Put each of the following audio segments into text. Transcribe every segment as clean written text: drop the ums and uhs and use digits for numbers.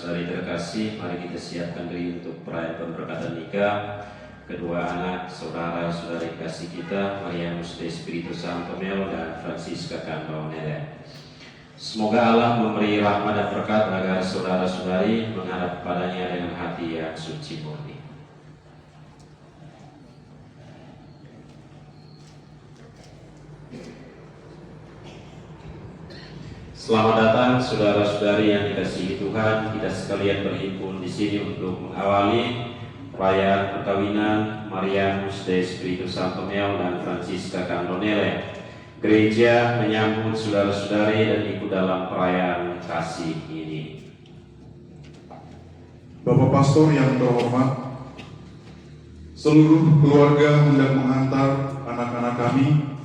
saudara-saudari terkasih, mari kita siapkan diri untuk perayaan pemberkatan nikah kedua anak saudara-saudari kasih kita, Marianus de Espiritu Santo Mel dan Francisca Candonele. Semoga Allah memberi rahmat dan berkat agar saudara-saudari menghadap padanya dengan hati yang suci murni. Selamat datang saudara-saudari yang dikasihi Tuhan. Kita sekalian berhimpun di sini untuk mengawali perayaan perkawinan Marianus de Espiritu Santo Mel dan Francisca Candonele. Gereja menyambut saudara-saudari dan ikut dalam perayaan kasih ini. Bapak Pastor yang terhormat, seluruh keluarga hendak menghantar anak-anak kami,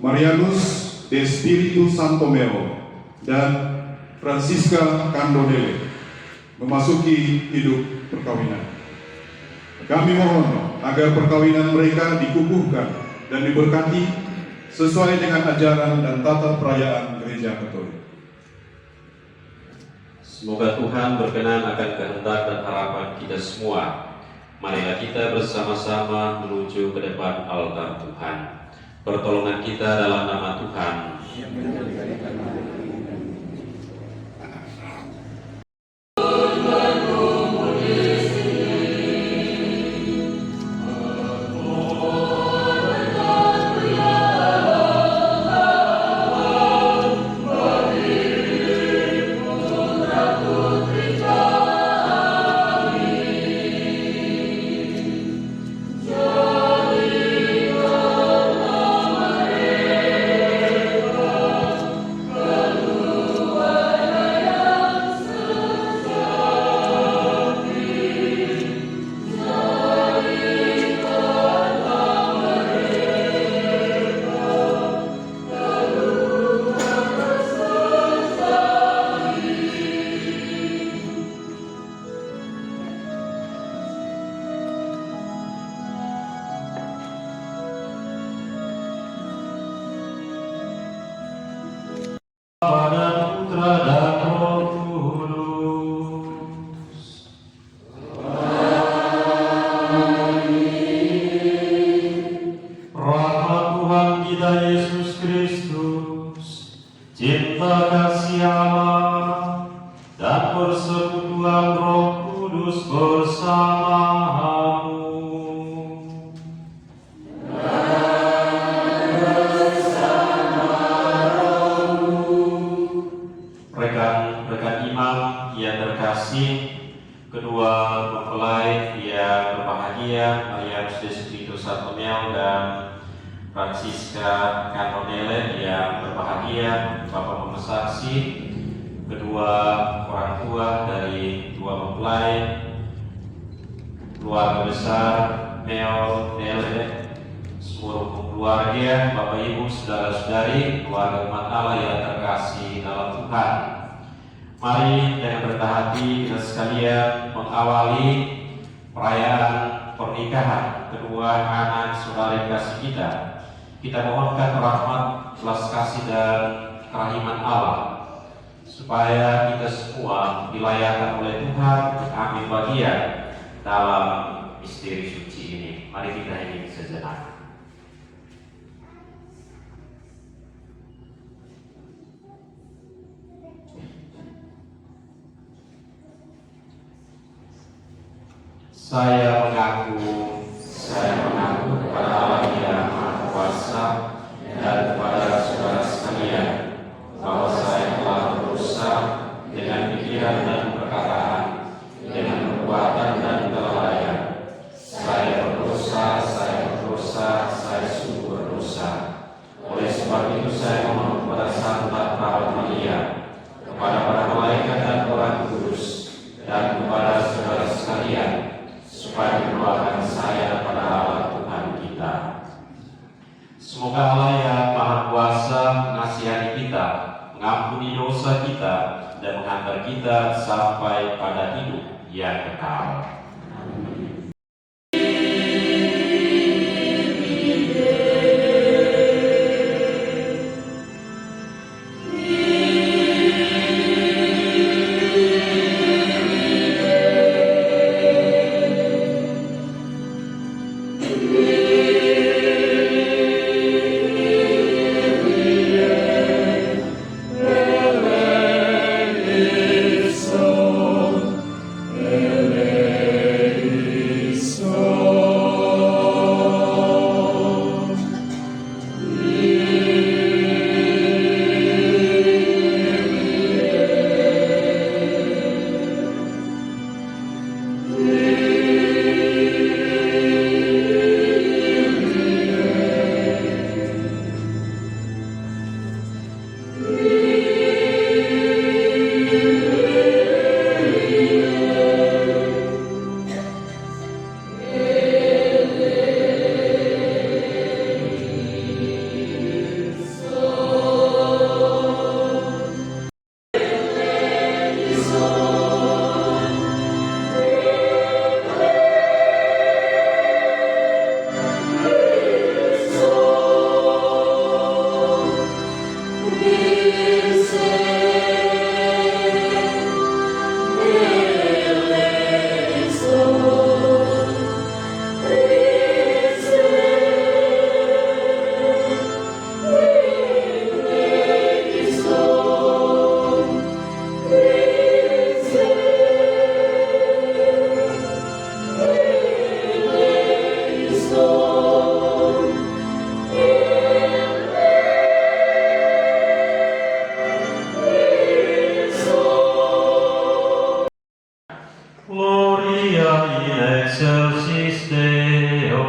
Marianus de Espiritu Santo Mel dan Francisca Candonele, memasuki hidup perkawinan. Kami mohon agar perkawinan mereka dikukuhkan dan diberkati sesuai dengan ajaran dan tata perayaan Gereja Katolik. Semoga Tuhan berkenan akan kehendak dan harapan kita semua. Marilah kita bersama-sama menuju ke depan altar Tuhan. Pertolongan kita dalam nama Tuhan. Francisca Candonele yang berbahagia, Bapak Pemesaksi, kedua orang tua dari dua mempelai, keluarga besar Mel Nele, seluruh keluarga, Bapak Ibu, saudara-saudari, keluarga umat Allah yang terkasih dalam Tuhan. Mari dengan rendah hati kita sekalian mengawali perayaan pernikahan kedua anak saudara kasih kita. Kita mohonkan rahmat, belas kasih dan kerahiman Allah supaya kita semua dilayakkan oleh Tuhan ambil bagian dalam misteri suci ini. Mari kita hening sejenak. Saya mengaku kepada Allah yang Maha Kuasa dan kepada saudara sekalian bahwa saya telah berdosa dengan pikiran dan perkataan, dengan perbuatan dan kelalaian. Saya berdosa, saya sungguh berdosa. Oleh sebab itu saya memohon kepada Santa Perawat Maria, kepada para malaikat dan orang kudus, dan kepada saudara sekalian, supaya mendoakan saya pada Allah Tuhan kita. Semoga Allah yang Maha Kuasa mengasihani kita, mengampuni dosa kita, dan menghantar kita sampai pada hidup yang kekal. Amin. Gloria in excelsis Deo.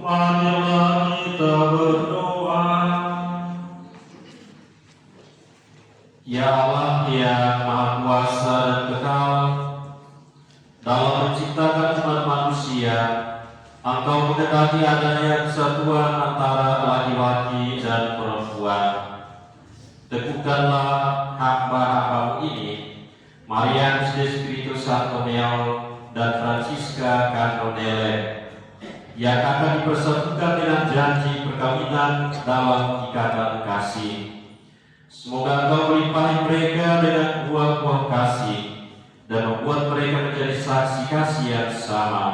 Marilah kita berdoa. Ya Allah yang Maha Kuasa dan Kekal, dalam menciptakan umat manusia, Engkau menghendaki adanya kesatuan antara laki-laki dan perempuan. Teguhkanlah hamba-hambamu ini, Maria Spiritus Santomeo dan Francisca Candonele, yang akan dipersatukan dengan janji perkawinan dalam ikatan kasih. Semoga Engkau melimpahi mereka dengan buah-buah kasih dan membuat mereka menjadi saksi kasih yang sama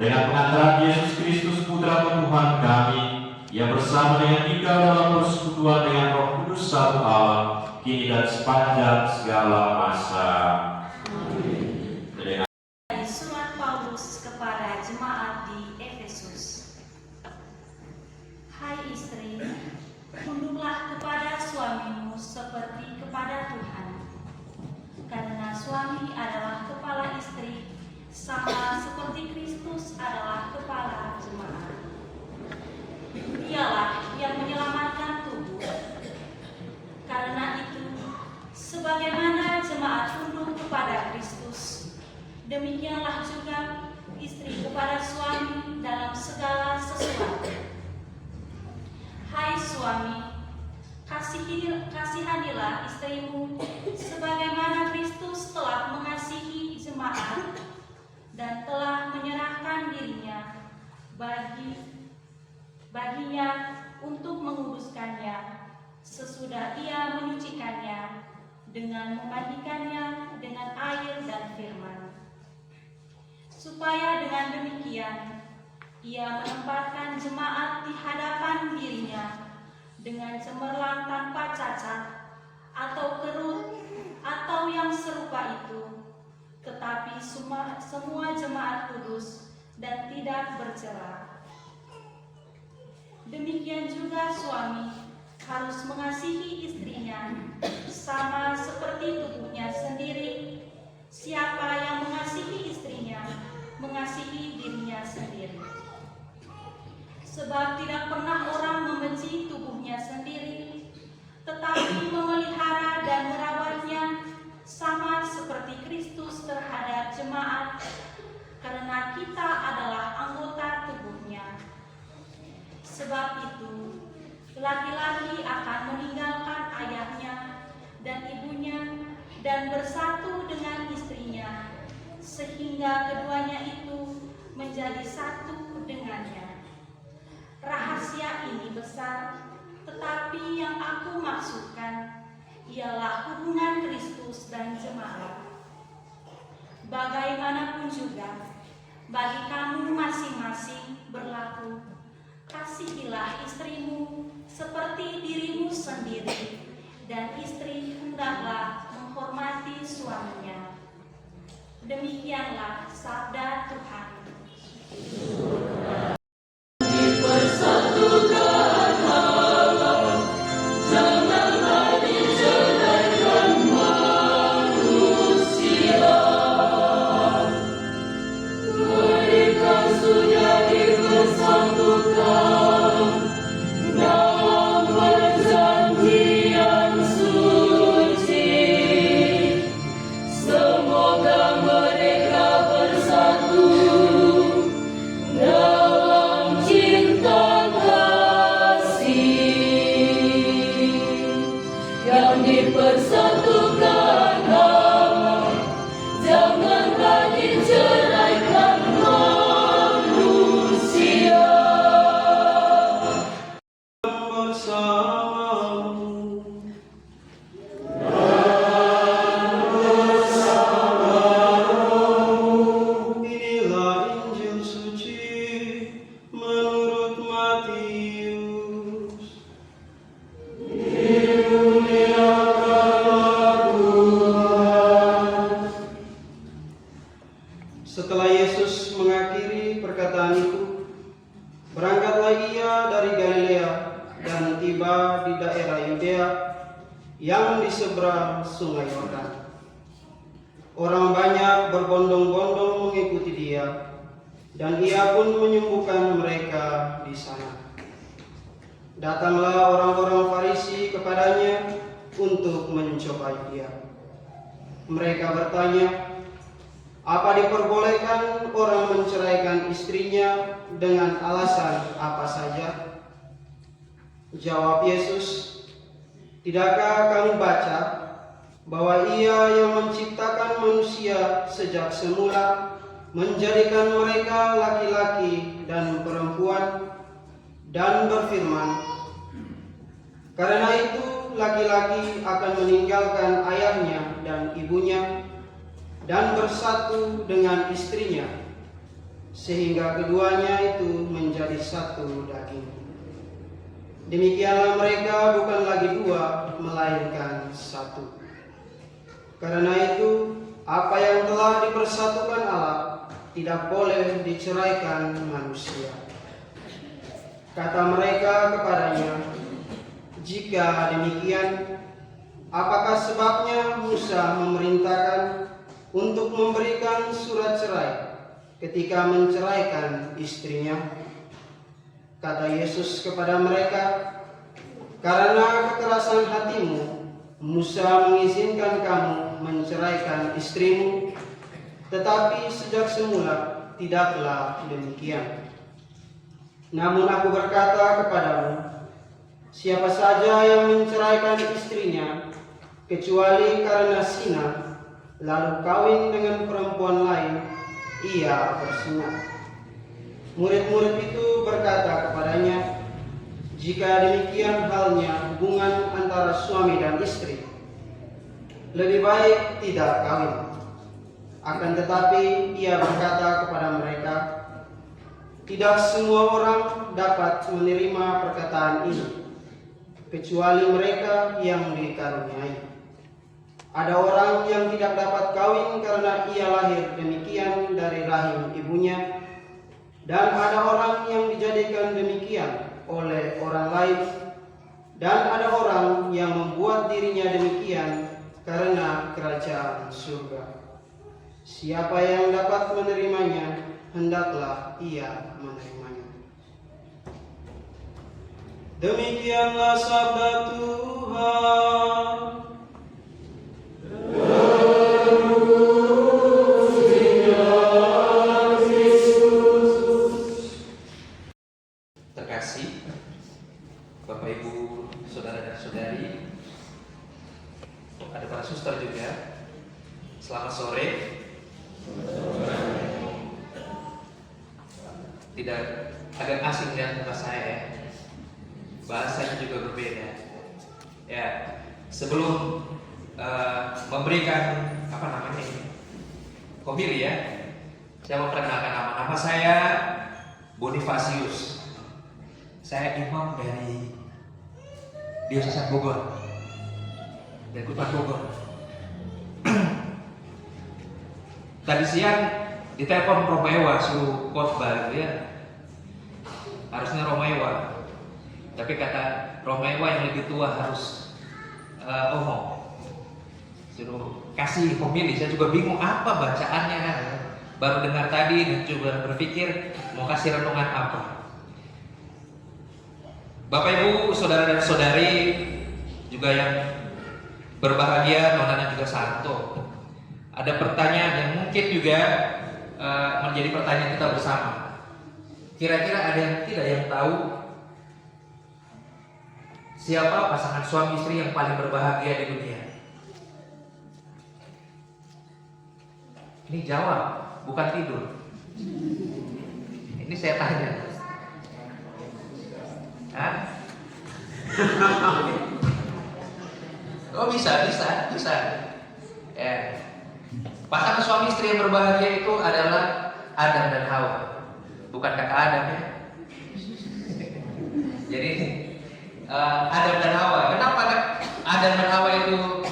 dengan pengantaran Yesus Kristus Putra Tuhan kami, yang bersama dengan tinggal dalam persekutuan dengan Roh Kudus satu Allah, kini dan sepanjang segala masa. Amin. Surat Paulus kepada jemaat di Efesus. Hai istri, suami adalah kepala istri, sama seperti Kristus adalah kepala jemaat. Dialah yang menyelamatkan tubuh. Karena itu, sebagaimana jemaat tunduk kepada Kristus, demikianlah juga istri kepada suami dalam segala sesuatu. Hai suami, kasihanilah istrimu sebagaimana Kristus telah mengasihi jemaat dan telah menyerahkan dirinya baginya untuk menguduskannya sesudah ia menyucikannya dengan memandikannya dengan air dan firman, supaya dengan demikian ia menempatkan jemaat di hadapan dirinya dengan cemerlang tanpa cacat atau kerut atau yang serupa itu, tetapi semua jemaat kudus dan tidak bercela. Demikian juga suami harus mengasihi istrinya sama seperti tubuhnya sendiri. Siapa yang mengasihi istrinya, mengasihi dirinya sendiri. Sebab tidak pernah orang membenci tubuhnya sendiri, tetapi memelihara dan merawatnya sama seperti Kristus terhadap jemaat, karena kita adalah anggota tubuhnya. Sebab itu, laki-laki akan meninggalkan ayahnya dan ibunya dan bersatu dengan istrinya, sehingga keduanya itu menjadi satu dengannya. Rahasia ini besar, tetapi yang aku maksudkan ialah hubungan Kristus dan jemaat. Bagaimanapun juga, bagi kamu masing-masing berlaku, kasihilah istrimu seperti dirimu sendiri, dan istri hendaklah menghormati suaminya. Demikianlah sabda Tuhan. Setelah Yesus mengakhiri perkataan itu, berangkatlah ia dari Galilea dan tiba di daerah Yudea yang di seberang sungai Yordan. Orang banyak berbondong-bondong mengikuti dia, dan ia pun menyembuhkan mereka di sana. Datanglah orang-orang Farisi kepadanya untuk mencobai dia. Mereka bertanya, apa diperbolehkan orang menceraikan istrinya dengan alasan apa saja? Jawab Yesus, tidakkah kamu baca bahwa Ia yang menciptakan manusia sejak semula menjadikan mereka laki-laki dan perempuan, dan berfirman, karena itu laki-laki akan meninggalkan ayahnya dan ibunya dan bersatu dengan istrinya, sehingga keduanya itu menjadi satu daging. Demikianlah mereka bukan lagi dua, melainkan satu. Karena itu, apa yang telah dipersatukan Allah tidak boleh diceraikan manusia. Kata mereka kepadanya, jika demikian, apakah sebabnya Musa memerintahkan untuk memberikan surat cerai ketika menceraikan istrinya. Kata Yesus kepada mereka, "Karena kekerasan hatimu, Musa mengizinkan kamu menceraikan istrimu, tetapi sejak semula tidaklah demikian. Namun aku berkata kepadamu, siapa saja yang menceraikan istrinya, kecuali karena zina, lalu kawin dengan perempuan lain, ia berzinah." Murid-murid itu berkata kepadanya, "Jika demikian halnya hubungan antara suami dan istri, lebih baik tidak kawin." Akan tetapi ia berkata kepada mereka, "Tidak semua orang dapat menerima perkataan ini, kecuali mereka yang dikaruniai. Ada orang yang tidak dapat kawin karena ia lahir demikian dari rahim ibunya, dan ada orang yang dijadikan demikian oleh orang lain, dan ada orang yang membuat dirinya demikian karena kerajaan surga. Siapa yang dapat menerimanya, hendaklah ia menerimanya." Demikianlah sabda Tuhan. Terkasih Bapak Ibu, saudara dan saudari, ada para suster juga. Selamat sore. Tidak agak asing lihat muka saya ya. Bahasanya juga berbeda. Ya, sebelum memberikan homili ya, saya memperkenalkan nama saya Bonifasius. Saya imam dari Diosesan Bogor, dari Kota Bogor. Tadi siang ditelepon Romewa suruh khotbah gitu ya. Harusnya Romewa, tapi kata Romewa yang lebih tua harus omong, suruh kasih homili. Saya juga bingung apa bacaannya, baru dengar tadi dan juga berpikir mau kasih renungan apa. Bapak Ibu, saudara dan saudari juga yang berbahagia, Nona dan juga Santo, ada pertanyaan yang mungkin juga menjadi pertanyaan kita bersama. Kira-kira ada yang tidak yang tahu siapa pasangan suami istri yang paling berbahagia di dunia? Ini jawab, bukan tidur. Ini saya tanya. Hah? Oh bisa. Ya. Pasangan suami istri yang berbahagia itu adalah Adam dan Hawa, bukan kakak Adam ya. Jadi Adam dan Hawa. Kenapa Adam dan Hawa itu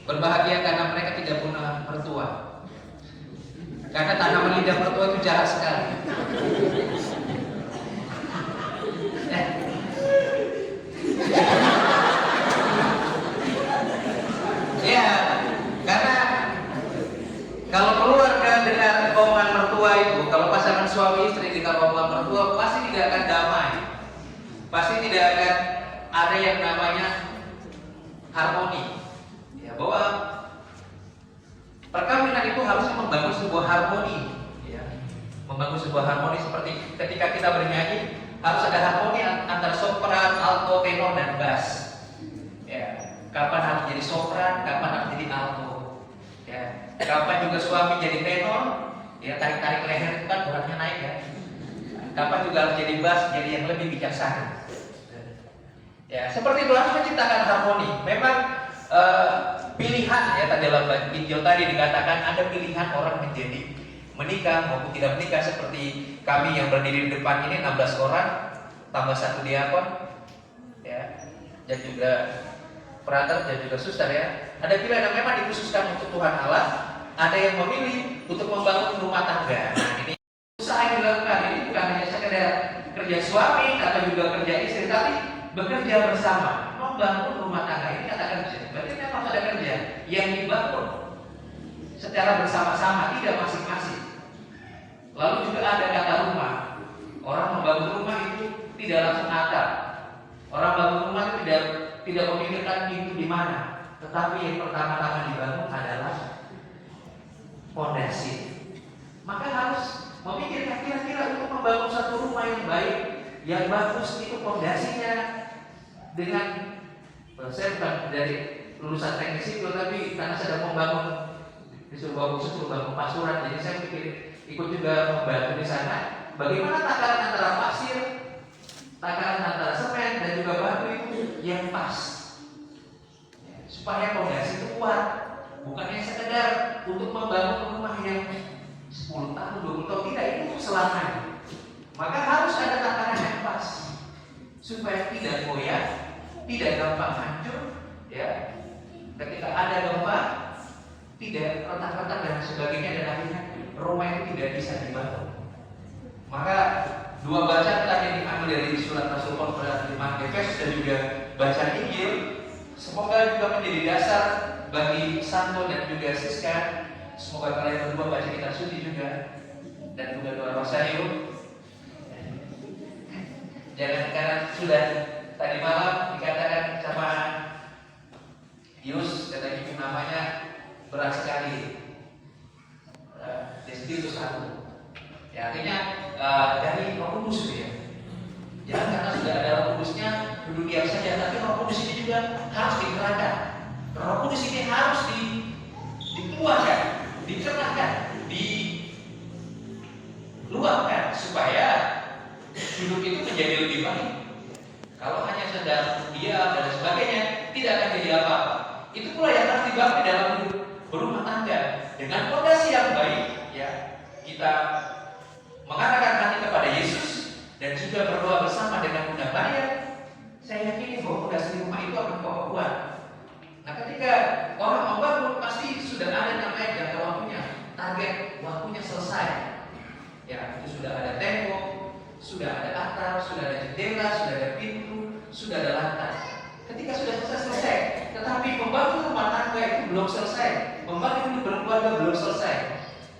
berbahagia? Karena mereka tidak punya mertua. Karena tanaman lidah mertua itu jahat sekali. Ya, karena kalau keluarga dengan omongan mertua itu, kalau pasangan suami istri dengan omongan mertua, pasti tidak akan damai, pasti tidak akan ada yang namanya harmoni. Ya, bahwa perkawinan itu harusnya membangun sebuah harmoni, ya, membangun sebuah harmoni seperti ketika kita bernyanyi harus ada harmoni antara sopran, alto, tenor dan bass. Ya, kapan harus jadi sopran, kapan harus jadi alto. Ya, kapan juga suami jadi tenor, ya tarik-tarik leher itu kan beratnya naik ya. Kapan juga harus jadi bass, jadi yang lebih bijaksana. Ya, seperti itu harus menciptakan harmoni. Memang pilihan ya, dalam video tadi dikatakan ada pilihan orang menjadi menikah maupun tidak menikah, seperti kami yang berdiri di depan ini 16 orang tambah 1 diakon ya, dan juga frater dan juga suster ya. Ada pilihan yang memang dikhususkan untuk Tuhan Allah, ada yang memilih untuk membangun rumah tangga. Nah, ini usaha yang dilakukan ini bukan hanya sekedar kerja suami atau juga kerja istri, tapi bekerja bersama membangun rumah tangga. Ini kata kerja, berarti memang ada kerja yang dibangun. Setiap secara bersama-sama, tidak masing-masing. Lalu juga ada kata rumah. Orang membangun rumah itu tidak langsung atap. Orang bangun rumah itu tidak memikirkan pintu di mana, tetapi yang pertama-tama dibangun adalah fondasi. Maka harus memikirkan kira-kira untuk membangun satu rumah yang baik, yang bagus, itu fondasinya dengan, saya bukan dari lulusan teknik sipil, tapi karena sedang membangun disuruh bangun pasuran, jadi saya pikir ikut juga membantu di sana. Bagaimana takaran antara pasir, takaran antara semen dan juga batu itu yang pas, ya, supaya fondasi itu kuat, bukannya sekedar untuk membangun rumah yang 10 tahun, 20 tahun, tidak, itu selamanya. Maka harus ada takaran yang pas supaya tidak goyah, tidak gampang hancur, ya. Ketika ada gempa, tidak retak-retak dan sebagainya, dan akhirnya rumah itu tidak bisa dibangun. Maka dua bacaan tadi yang diambil dari surat Rasul Paulus pada jemaat Efesus dan juga bacaan Injil, semoga juga menjadi dasar bagi Santo dan juga Siska. Semoga kalian berdua baca kitab suci juga dan juga doa Rosario. Jangan, karena sudah tadi malam dikatakan sama Yus, kata ibu namanya berat sekali, Despiritus satu. Ya, artinya dari Roh Kudus ya. Jangan karena sudah ada Roh Kudusnya duduk diam saja, tapi Roh Kudus ini juga harus dikerahkan. Roh Kudus ini harus dikeluarkan, dikerahkan, diluapkan supaya hidup itu menjadi lebih baik. Kalau hanya sedang diam dan sebagainya, tidak akan jadi apa-apa. Itu pula yang harus dibangun di dalam hidup berumah tangga dengan fondasi yang baik. Ya, kita mengatakan hati kepada Yesus dan juga berdoa bersama dengan Bunda Maria. Saya yakini bahwa fondasi rumah itu akan kokoh kuat. Nah, ketika orang membangun pasti sudah ada namanya jangka waktunya, target waktunya selesai. Ya, itu sudah ada tembok, sudah ada atap, sudah ada jendela, sudah ada pintu, sudah ada lantai. Ketika sudah selesai, tetapi membangun rumah tangga itu belum selesai, membangun hidup berkeluarga belum selesai.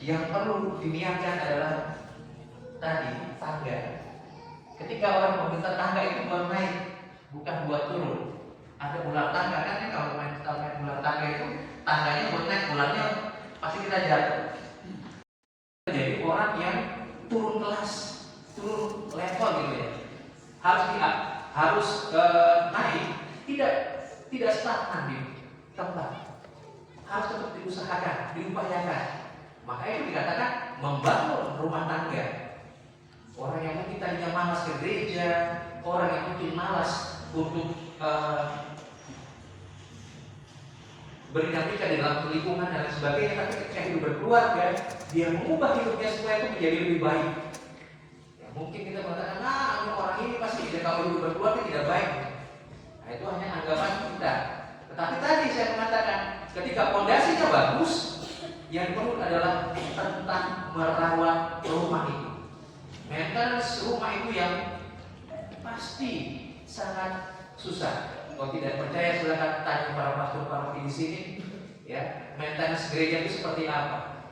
Yang perlu diniatkan adalah tadi tangga. Ketika orang meminta tangga itu buat naik, bukan buat turun. Ada ular tangga kan ya, kalau main ular tangga itu tangganya buat naik, ularnya pasti kita jatuh. Jadi orang yang turun kelas, turun level gitu ya. Harus naik, tidak stagnan di tempat. Harus tetap diusahakan, diupayakan. Maka itu dikatakan membangun rumah tangga. Orang yang mungkin tadinya malas ke gereja, orang yang mungkin malas untuk berdinamika di dalam lingkungan dan sebagainya, tapi ketika hidup berkeluarga, dia mengubah hidupnya supaya itu menjadi lebih baik. Ya, mungkin kita mengatakan, orang ini pasti kalau hidup berkeluarga tidak baik. Nah, itu hanya anggapan kita. Tetapi tadi saya mengatakan, ketika fondasinya bagus, yang perlu adalah tentang merawat rumah itu. Maintenance rumah itu yang pasti sangat susah. Kalau tidak percaya silakan tanya para pastor paroki di sini, ya, maintenance gereja itu seperti apa?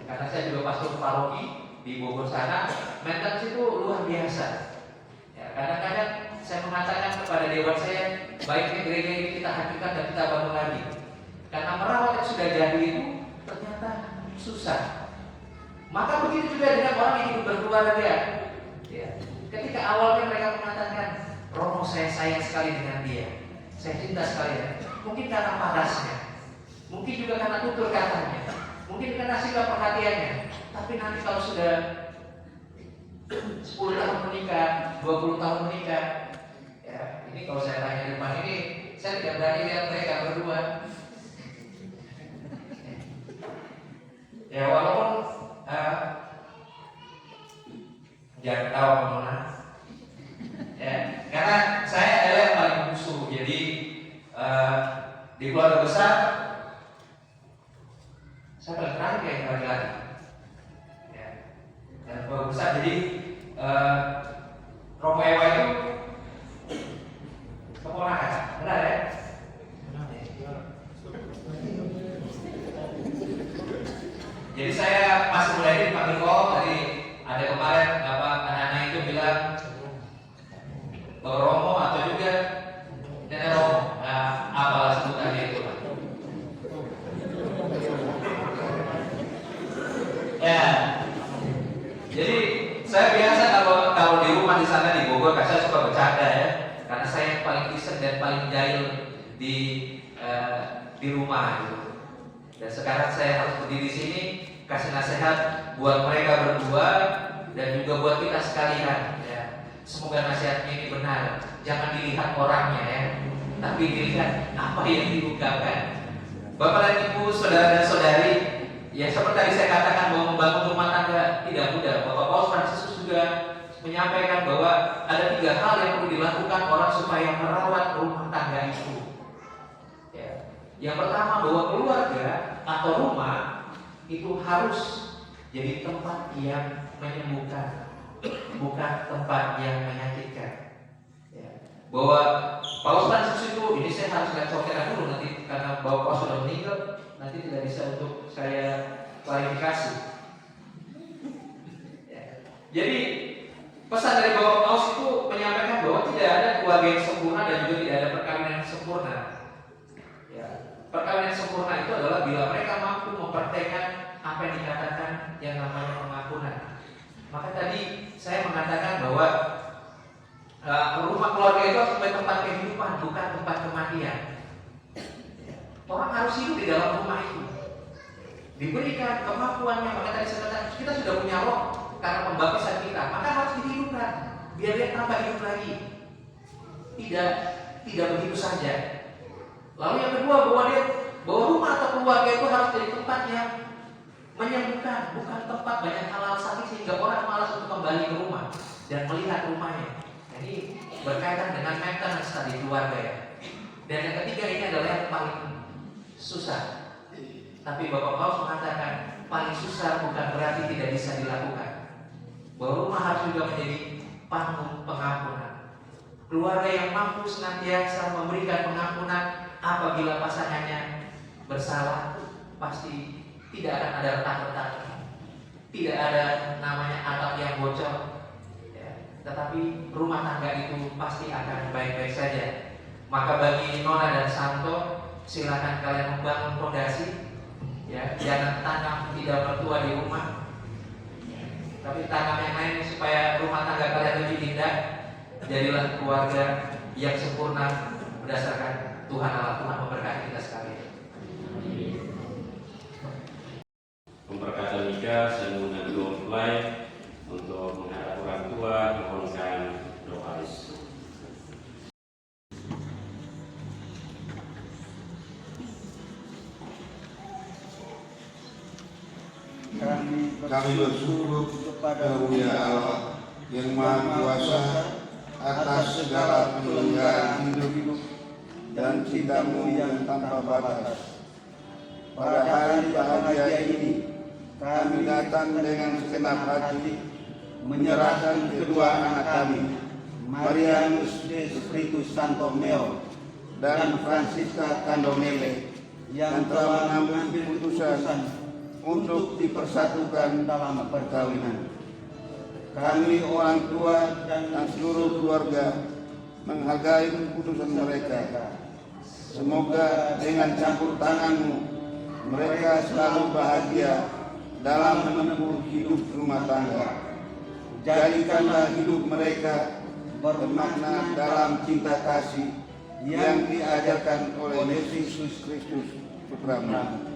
Karena saya juga pastor paroki di Bogor sana, maintenance itu luar biasa. Ya, kadang-kadang saya mengatakan kepada dewan saya, baiknya gereja ini kita hancurkan dan kita bangun lagi. Karena merawat yang sudah jadi itu ternyata susah. Maka begitu juga dengan orang yang hidup berkeluarga. Ya, ketika awalnya mereka mengatakan, Romo saya sayang sekali dengan dia, saya cinta sekali dengan dia. Mungkin karena parasnya, mungkin juga karena tutur katanya, mungkin karena sikap perhatiannya. Tapi nanti kalau sudah 10 tahun menikah, 20 tahun menikah, ya, ini kalau saya tanya depan ini, saya tidak berani lihat mereka berdua. Ya, walaupun jangan tahu kemana. Ya, karena saya adalah yang paling musuh. Jadi di keluarga besar saya paling terakhir kayak laki-laki. Ya, dan keluarga besar jadi Romo Ewa itu keponakan, benar ya? paling Kristen dan paling jahil di rumah gitu. Dan sekarang saya harus berdiri di sini kasih nasihat buat mereka berdua dan juga buat kita sekalian ya. Semoga nasihatnya ini benar. Jangan dilihat orangnya ya, tapi dilihat apa yang diungkapkan. Bapak dan Ibu, saudara dan saudari, ya seperti tadi saya katakan bahwa membangun rumah tangga tidak mudah. Bapak Paus Fransiskus juga menyampaikan bahwa ada 3 hal yang perlu dilakukan orang supaya merawat rumah tangga itu. Ya. Yang pertama, bahwa keluarga atau rumah itu harus jadi tempat yang menyembuhkan, bukan tempat yang menyakitkan. Ya. Bahwa Paus Fransiskus itu, ini saya harus sortirkan dulu nanti karena Bapak Paus sudah meninggal, nanti tidak bisa untuk saya klarifikasi. Ya. Jadi pesan dari Bapak Paus itu menyampaikan bahwa tidak ada keluarga yang sempurna dan juga tidak ada perkawinan yang sempurna. Ya. Perkawinan yang sempurna itu adalah bila mereka mampu mempraktekkan apa yang dikatakan yang namanya pengakuan. Maka tadi saya mengatakan bahwa rumah keluarga itu harus sebagai tempat kehidupan, bukan tempat kematian. Orang harus hidup di dalam rumah itu, diberikan kemampuannya. Maka tadi saya katakan kita sudah punya roh karena pembaptisan kita, maka harus dihidupkan biar dia tambah hidup lagi. Tidak begitu saja. Lalu yang kedua, bahwa rumah atau keluarga itu harus jadi tempat yang menyembuhkan, bukan tempat banyak hal-hal sakit sehingga orang malas untuk kembali ke rumah dan melihat rumahnya. Ini berkaitan dengan maintenance tadi keluarga ya. Dan yang ketiga, ini adalah yang paling susah. Tapi Bapak Paus mengatakan paling susah bukan berarti tidak bisa dilakukan. Bahwa rumah harus juga menjadi panggung pengampunan. Keluarga yang mampu senantiasa memberikan pengampunan apabila pasangannya bersalah, pasti tidak akan ada retak-retak, tidak ada namanya atap yang bocor, ya. Tetapi rumah tangga itu pasti akan baik-baik saja. Maka bagi Nona dan Santo, silakan kalian membangun fondasi, ya. Jangan tanam tidak mertua di rumah, tapi tanam yang lain supaya rumah tangga kalian lebih indah. Jadilah keluarga yang sempurna berdasarkan Tuhan Allah. Tuhan memberkati kita sekalian. Pemberkatan nikah saya menggunakan doa fly untuk menghadap orang tua mohonkan doa restu. Kami bersyukur kepada Dia Allah yang Maha Kuasa atas segala penyelenggaraan hidup dan cinta-Mu yang tanpa batas. Pada hari bahagia ini, kami datang dengan segenap hati menyerahkan kedua anak kami, Marianus de Spiritus Santo Meo dan Francisca Candonele, yang telah mengambil keputusan untuk dipersatukan dalam perkawinan. Kami orang tua dan seluruh keluarga menghargai keputusan mereka. Semoga dengan campur tangan-Mu mereka selalu bahagia dalam menempuh hidup rumah tangga. Jadikanlah hidup mereka bermakna dalam cinta kasih yang diajarkan oleh Yesus Kristus Putra-Mu.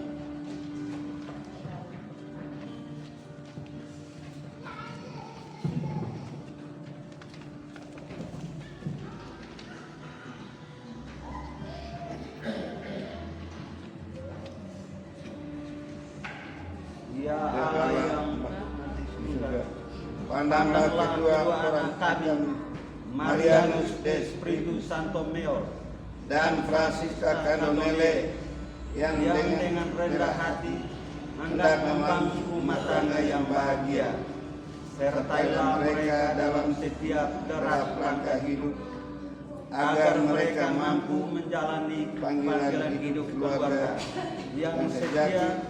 Ya Allah yang pandanglah kedua orang kami, Marianus de Spiritus Santo Meo dan Francisca Candonele, yang dengan rendah hati hendak membangun rumah tangga yang bahagia. Sertailah mereka dalam setiap derap langkah hidup, agar mereka mampu menjalani panggilan hidup keluarga yang setia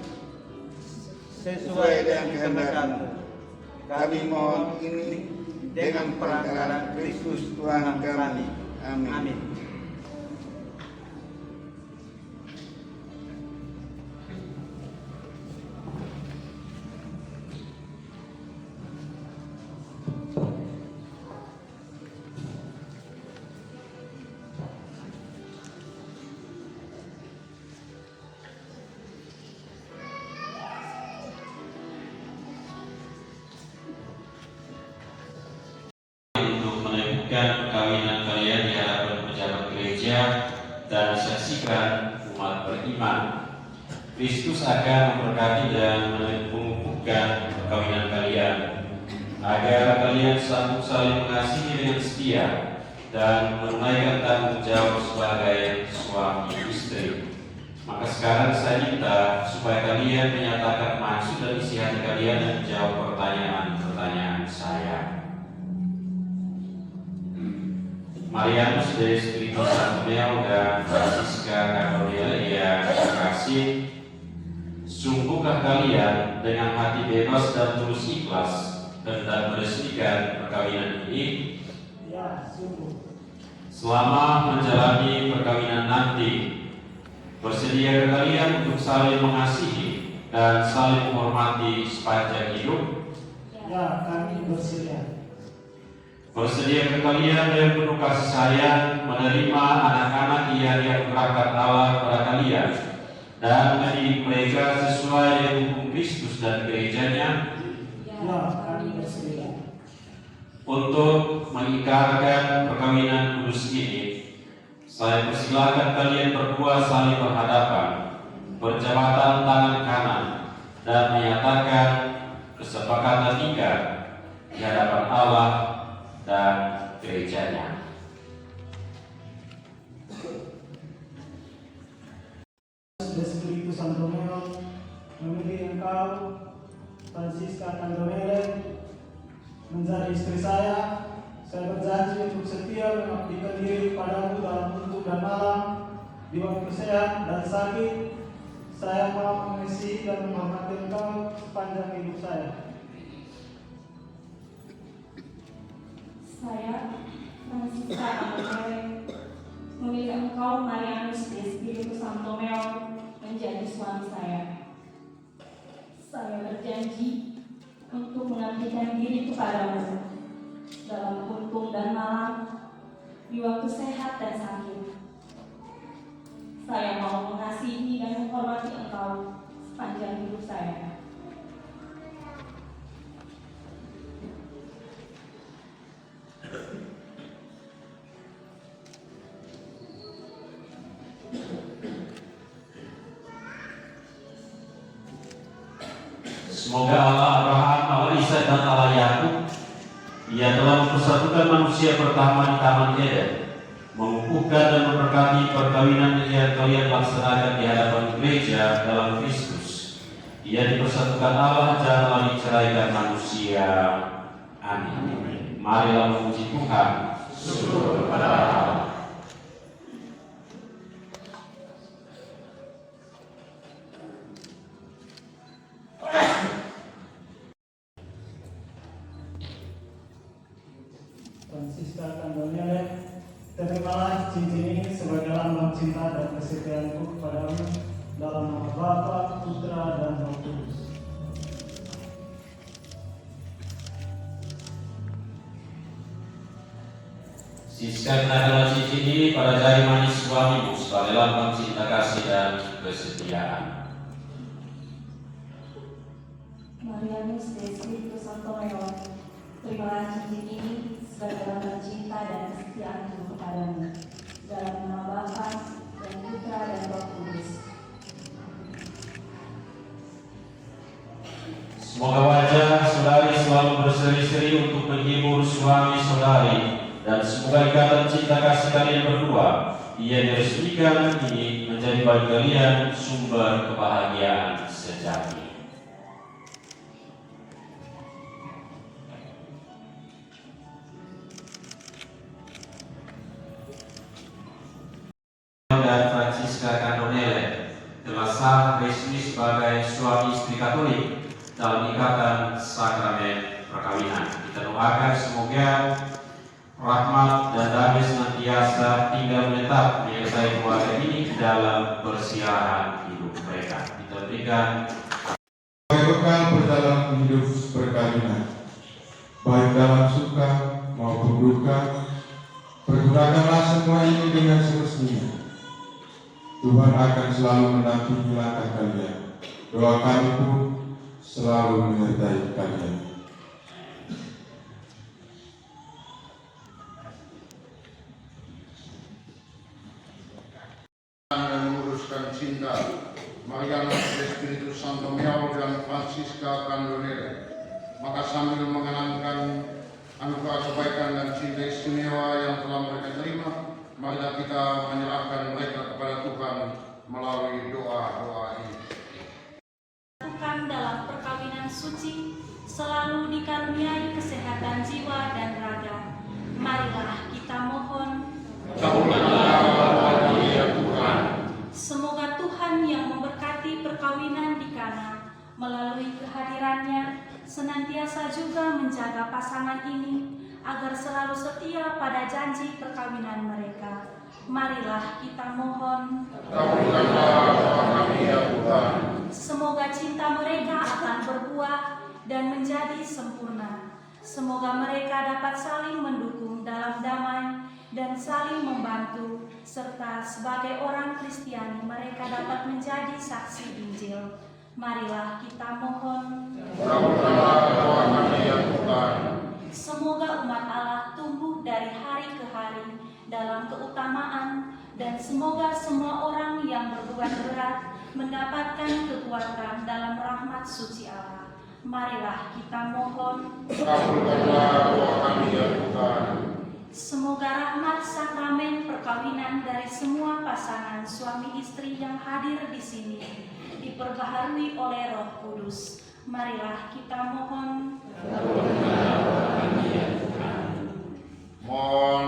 sesuai dengan kehendak-Mu. Kami mohon ini dengan perangkat Kristus Tuhan kami. Amin. Amin. gereja dan disaksikan umat beriman. Kristus akan memberkati dan mengukuhkan perkawinan kalian, agar kalian sanggup saling mengasihi dengan setia dan menunaikan tanggung jawab sebagai suami istri. Maka sekarang saya minta supaya kalian menyatakan maksud dan isi hati kalian dan menjawab pertanyaan-pertanyaan saya. Marianus de Espiritu Santomeo dan Francisca Candonele yang terkasih, sungguhkah kalian dengan hati bebas dan tulus ikhlas hendak meresmikan perkawinan ini? Ya, sungguh. Selama menjalani perkawinan nanti, bersedia kalian untuk saling mengasihi dan saling menghormati sepanjang hidup? Ya, kami bersedia. Bersedia kalian yang penuh kasih sayang menerima anak-anak yang berangkat Allah pada kalian dan mendidik mereka sesuai dengan hukum Kristus dan gerejanya? Ya, kami bersedia. Untuk mengikrarkan perkawinan kudus ini, saya persilakan kalian berdua saling berhadapan, berjabatan tangan kanan, dan menyatakan kesepakatan nikah di hadapan Allah dan gerejanya. Espiritu Santomeo, memilih engkau, Francisca Candonele, menjadi istri saya. Saya berjanji untuk setia mengabdikan diri padamu dalam untuk dan malam, di waktu sehat dan sakit. Saya mau mengasihi dan menghormati engkau sepanjang hidup saya. Saya, Francisca Candonele, memilih engkau, Marianus de Espiritu Santomeo, menjadi suami saya. Saya berjanji untuk mengabdikan diri kepadamu dalam kuntung dan malam, di waktu sehat dan sakit. Saya mau mengasihi dan menghormati engkau sepanjang hidup saya. Semoga Allah Abraham, Allah Ishak dan Allah Yakub, Ia telah mempersatukan manusia pertama di Taman Eden, mengukuhkan dan memberkati perkawinan yang kalian laksanakan di hadapan gereja dalam Kristus. Ia dipersatukan Allah dan telah diceraikan manusia. Amin. Marilah memuji Tuhan. Syukur kepada Allah. Francisca Candonele, terimalah cincin ini sebagai lambang cinta dan kesetiaanku kepadamu dalam nama Bapa, Putra, dan Roh Kudus. Siskan adalah cincin ini pada jari manis suamimu sebagai lambang cinta kasih dan kesetiaan. Marianus de Espiritu Santomeo, terimalah cincin ini sebagai lambang cinta dan kesetiaanku kepadamu dalam nama Bapa dan Putra dan Roh Kudus. Semoga wajah saudari selalu berseri-seri untuk menghibur suami saudari, dan semoga ikatan cinta kasih kalian berdua ia diresmikan ini menjadi bagi kalian sumber kebahagiaan sejati. Dan Francisca Candonele telah sah resmi sebagai suami istri Katolik dalam ikatan sakramen perkawinan. Kita doakan semoga rahmat dan damai senantiasa tinggal menetap menyertai keluarga ini dalam persiapan hidup mereka. Kita berikan sebagai bekal perjalanan hidup perkawinan, baik dalam suka maupun duka. Pergunakanlah semua ini dengan semestinya. Tuhan akan selalu mendampingi langkah kalian. Doa kami pun selalu menyertai kalian. dan menguruskan cinta Marianus Espiritu Santo Meo dan Francisca Candonele. Maka sambil mengenangkan anugerah kebaikan dan cinta istimewa yang telah mereka terima, marilah kita menyerahkan mereka kepada Tuhan melalui doa-doa ini. Tuhan dalam perkawinan suci selalu dikaruniai kesehatan jiwa dan raga. Marilah kita mohon. Semoga Tuhan yang memberkati perkawinan di Kana melalui kehadirannya senantiasa juga menjaga pasangan ini agar selalu setia pada janji perkawinan mereka. Marilah kita mohon. Semoga cinta mereka akan berbuah dan menjadi sempurna. Semoga mereka dapat saling mendukung dalam damai dan saling membantu, serta sebagai orang Kristiani mereka dapat menjadi saksi Injil. Marilah kita mohon. Semoga umat Allah tumbuh dari hari ke hari dalam keutamaan, dan semoga semua orang yang berbuat berat mendapatkan kekuatan dalam rahmat suci Allah. Marilah kita mohon. Semoga rahmat sakramen perkawinan dari semua pasangan suami istri yang hadir di sini diperbaharui oleh Roh Kudus. Marilah kita mohon. Mohon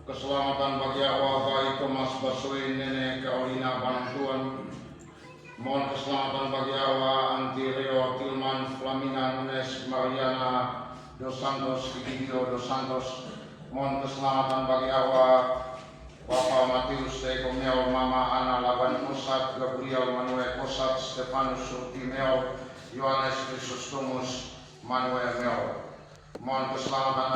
keselamatan bagi awak baik Thomas Baswe Nene Carolina Bantuan. Mohon keselamatan bagi awak Anti Leo Tilman Flamina Nunes Mariana Dos Santos Igidio Dos Santos. Mohon keselamatan bagi awak Bapak Matius Teko Meo, Mama Ana Laban Kosat, Gabriel Manuel Kosat, Stefanus Surti Meo, Yohanes Chrysostomus Manuel Meo. Mohon keselamatan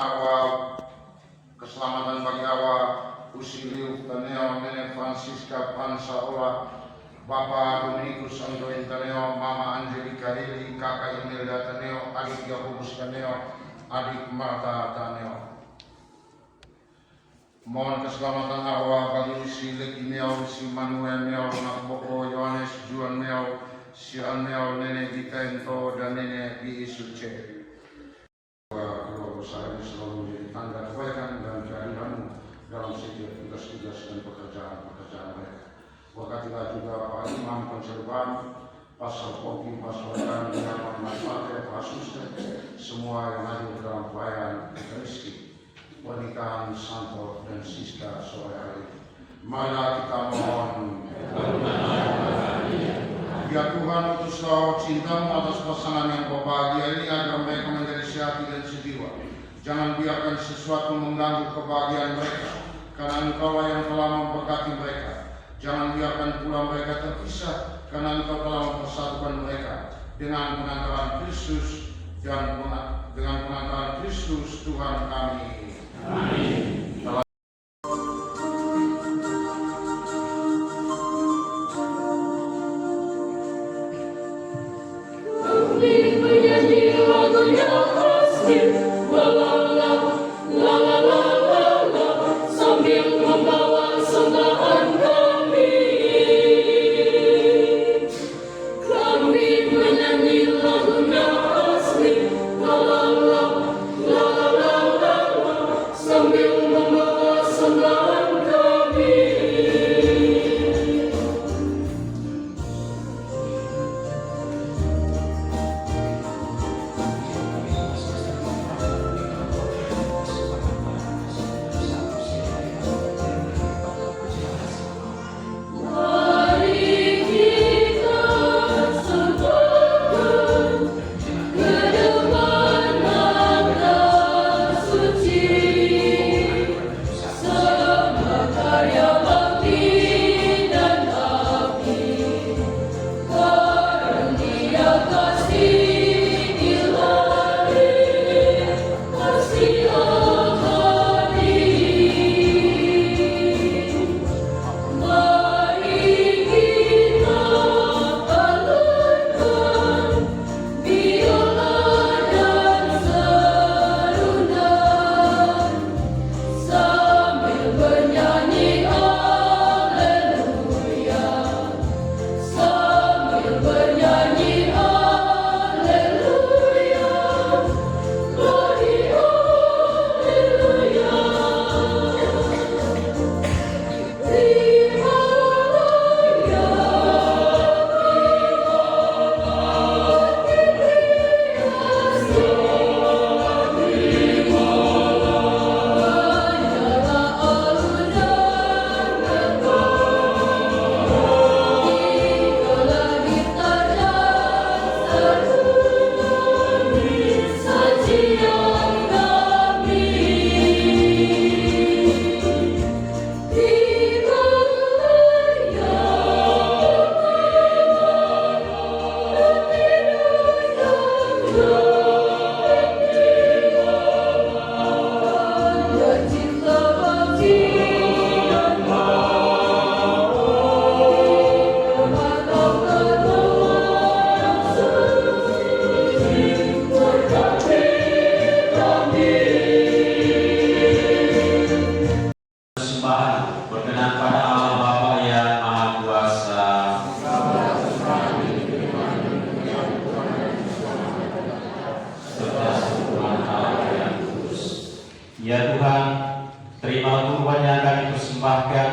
bagi awak Usiliu Taneo, Nene Francisca Pansaola, Bapak Dominikus Antoin Taneo, Mama Angelika Heli, Kakak Imelda Taneo, Adik Yakobus Taneo, Adik Marta Taneo. Mohon keselamatan awak bagi si Leki Meo, si Manuel Meo, Nakboko, Yohanes Juan Meo, si Meo, Nene Gitento, dan Nene Biisuce. Kedua besar ini selalu menjadi tanda kebaikan dan kehadiranmu dalam setiap tugas-tugas dan pekerjaan mereka. Berkatilah juga Pak Imam Konservan, Pastor Kopi, Pastor Dan, Pak Manfaat, Pak Suster, semua yang hadir dalam perayaan Ekaristi pernikahan Santo dan Siska sore hari. Marilah kita mohon. Ya Tuhan, utuslah cintamu atas pasangan yang berbahagia ini agar mereka menjadi sehati dan sejiwa. Jangan biarkan sesuatu mengganggu kebahagiaan mereka, karena Engkaulah yang telah memberkati mereka. Jangan biarkan pula mereka terpisah, karena Engkau telah mempersatukan mereka dengan pengantaran Kristus dan dengan pengantaran Kristus Tuhan kami. Amin.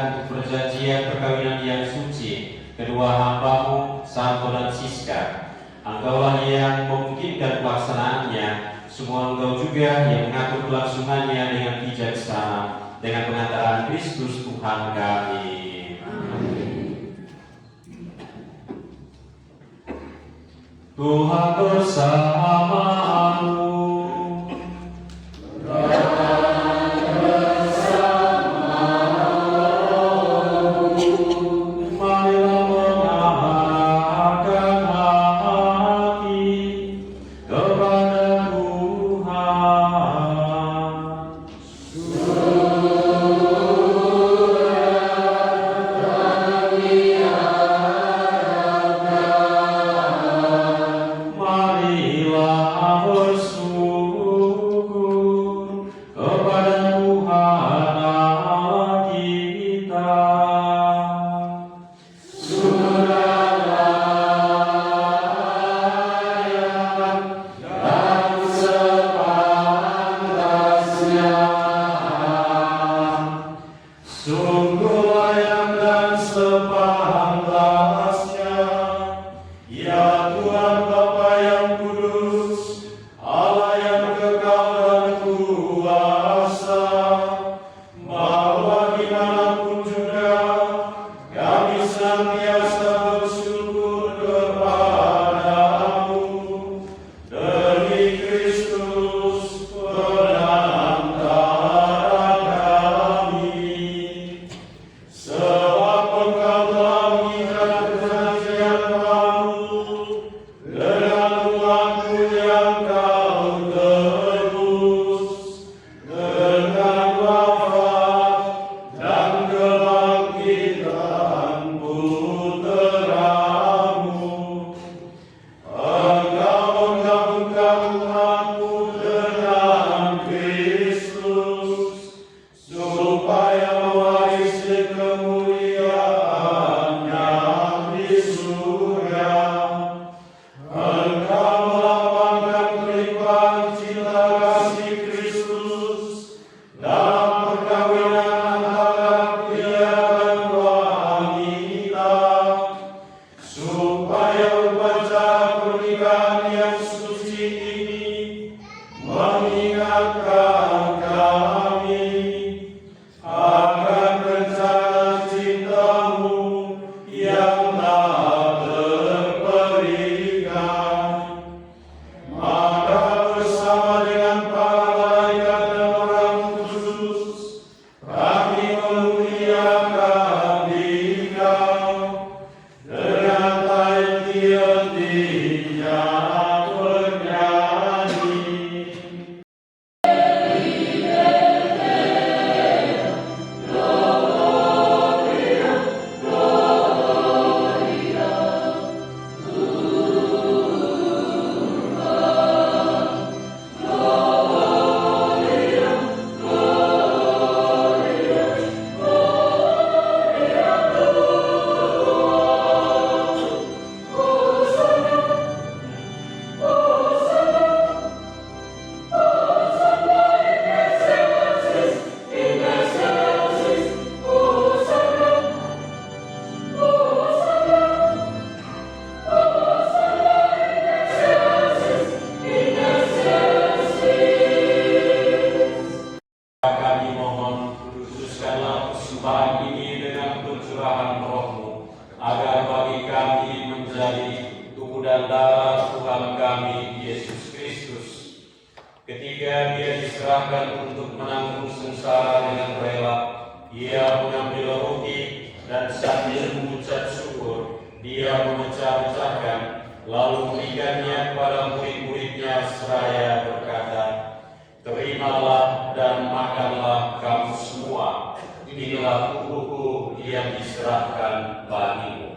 untuk perjanjian perkawinan yang suci kedua hambamu Santo dan Siska. Engkaulah yang memungkinkan pelaksanaannya. Semua Engkau juga yang mengatur kelangsungannya dengan bijaksana dengan pengantaran Kristus Tuhan kami. Tuhan bersamamu. Marilah mengarahkan hati kepada Tuhan. Marilah bersyukur kepada Tuhan Allah kita. Sungguh layak dan sepantasnya, ya Tuhan Bapa yang kudus, Allah yang kekal dan kuasa, bahwa dimanapun juga kami senantiasa bersyukur kepadamu demi Kristus penantara kami. Sebab Engkau telah mengikat perjanjian baru dengan umatmu yang Kau tebus dengan wafat dan kebangkitan putra-Mu. Engkau menggabungkan umatmu dengan Kristus supaya mewarisi kemuliaannya di surga. Engkau melambangkan kelimpahan cinta kasih Kristus dalam perkawinan antara pria dan wanita, supaya upacara pernikahan yang suci ini mengingatkan kami akan rencana cinta-Mu yang tak terperikan. Maka bersama dengan para malaikat dan orang kudus, kami memuliakan Dikau dengan henti-hentinya bernyanyi. Kami mohon, khususkanlah persembahan ini dengan pencurahan Roh-Mu, agar bagi kami menjadi tubuh dan darah Tuhan kami, Yesus Kristus. Ketika Dia diserahkan untuk menanggung sengsara dengan rela, Ia mengambil roti dan sambil mengucap syukur, Dia memecah-mecahkan, lalu memberikannya kepada murid-muridnya seraya berkata, "Terimalah dan makanlah kamu semua, inilah tubuhku yang diserahkan bagimu."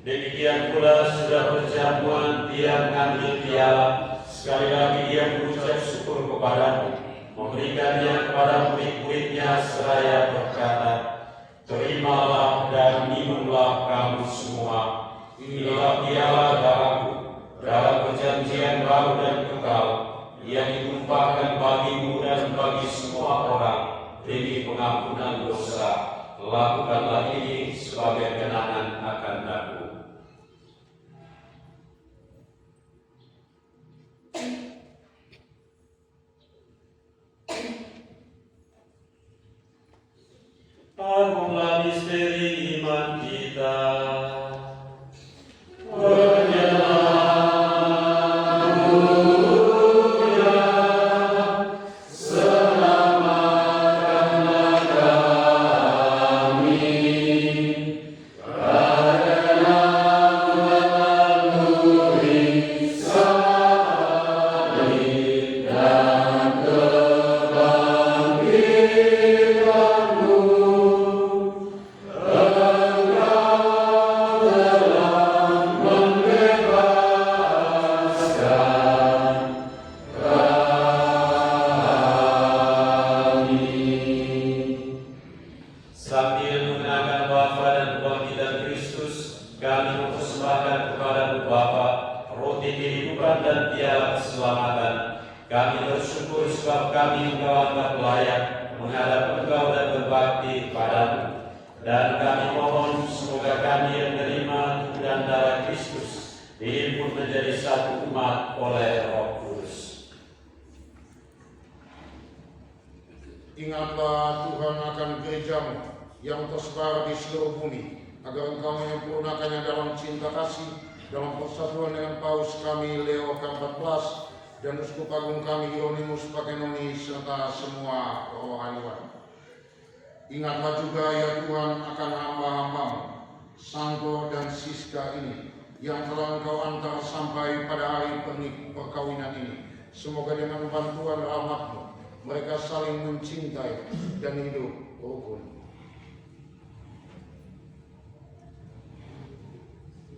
Demikian pula sudah berjamuan Dia mengambil piala, sekali lagi Dia mengucap syukur kepadamu, memberikannya kepada murid-muridnya seraya berkata, "Terimalah dan minumlah kamu semua, inilah piala darahku, dalam perjanjian baru dan kekal yang ditumpahkan bagimu dan bagi semua orang demi pengampunan dosa. Lakukanlah ini sebagai kenangan akan aku. Agunglah misteri iman kita. Sambil mengenangkan wafat dan kebangkitan Kristus, kami mempersembahkan kepada Bapa roti kehidupan dan piala keselamatan. Kami bersyukur sebab kami Engkau anggap layak menghadap Engkau dan berbakti padamu. Dan kami mohon semoga kami yang menerima tubuh dan darah Kristus dihimpun menjadi satu umat oleh Roh Kudus. Ingatlah Tuhan akan gerejamu yang tersebar di seluruh bumi, agar Engkau menyempurnakannya dalam cinta kasih, dalam persatuan dengan Paus kami Leo ke-14 dan Uskup Agung kami Hieronymus Pakenoni serta semua rohaniwan. Ingatlah juga ya Tuhan akan hamba-hambamu, Santo dan Siska ini, yang telah Engkau antar sampai pada hari perkawinan ini. Semoga dengan bantuan rahmat-Mu, mereka saling mencintai dan hidup rukun.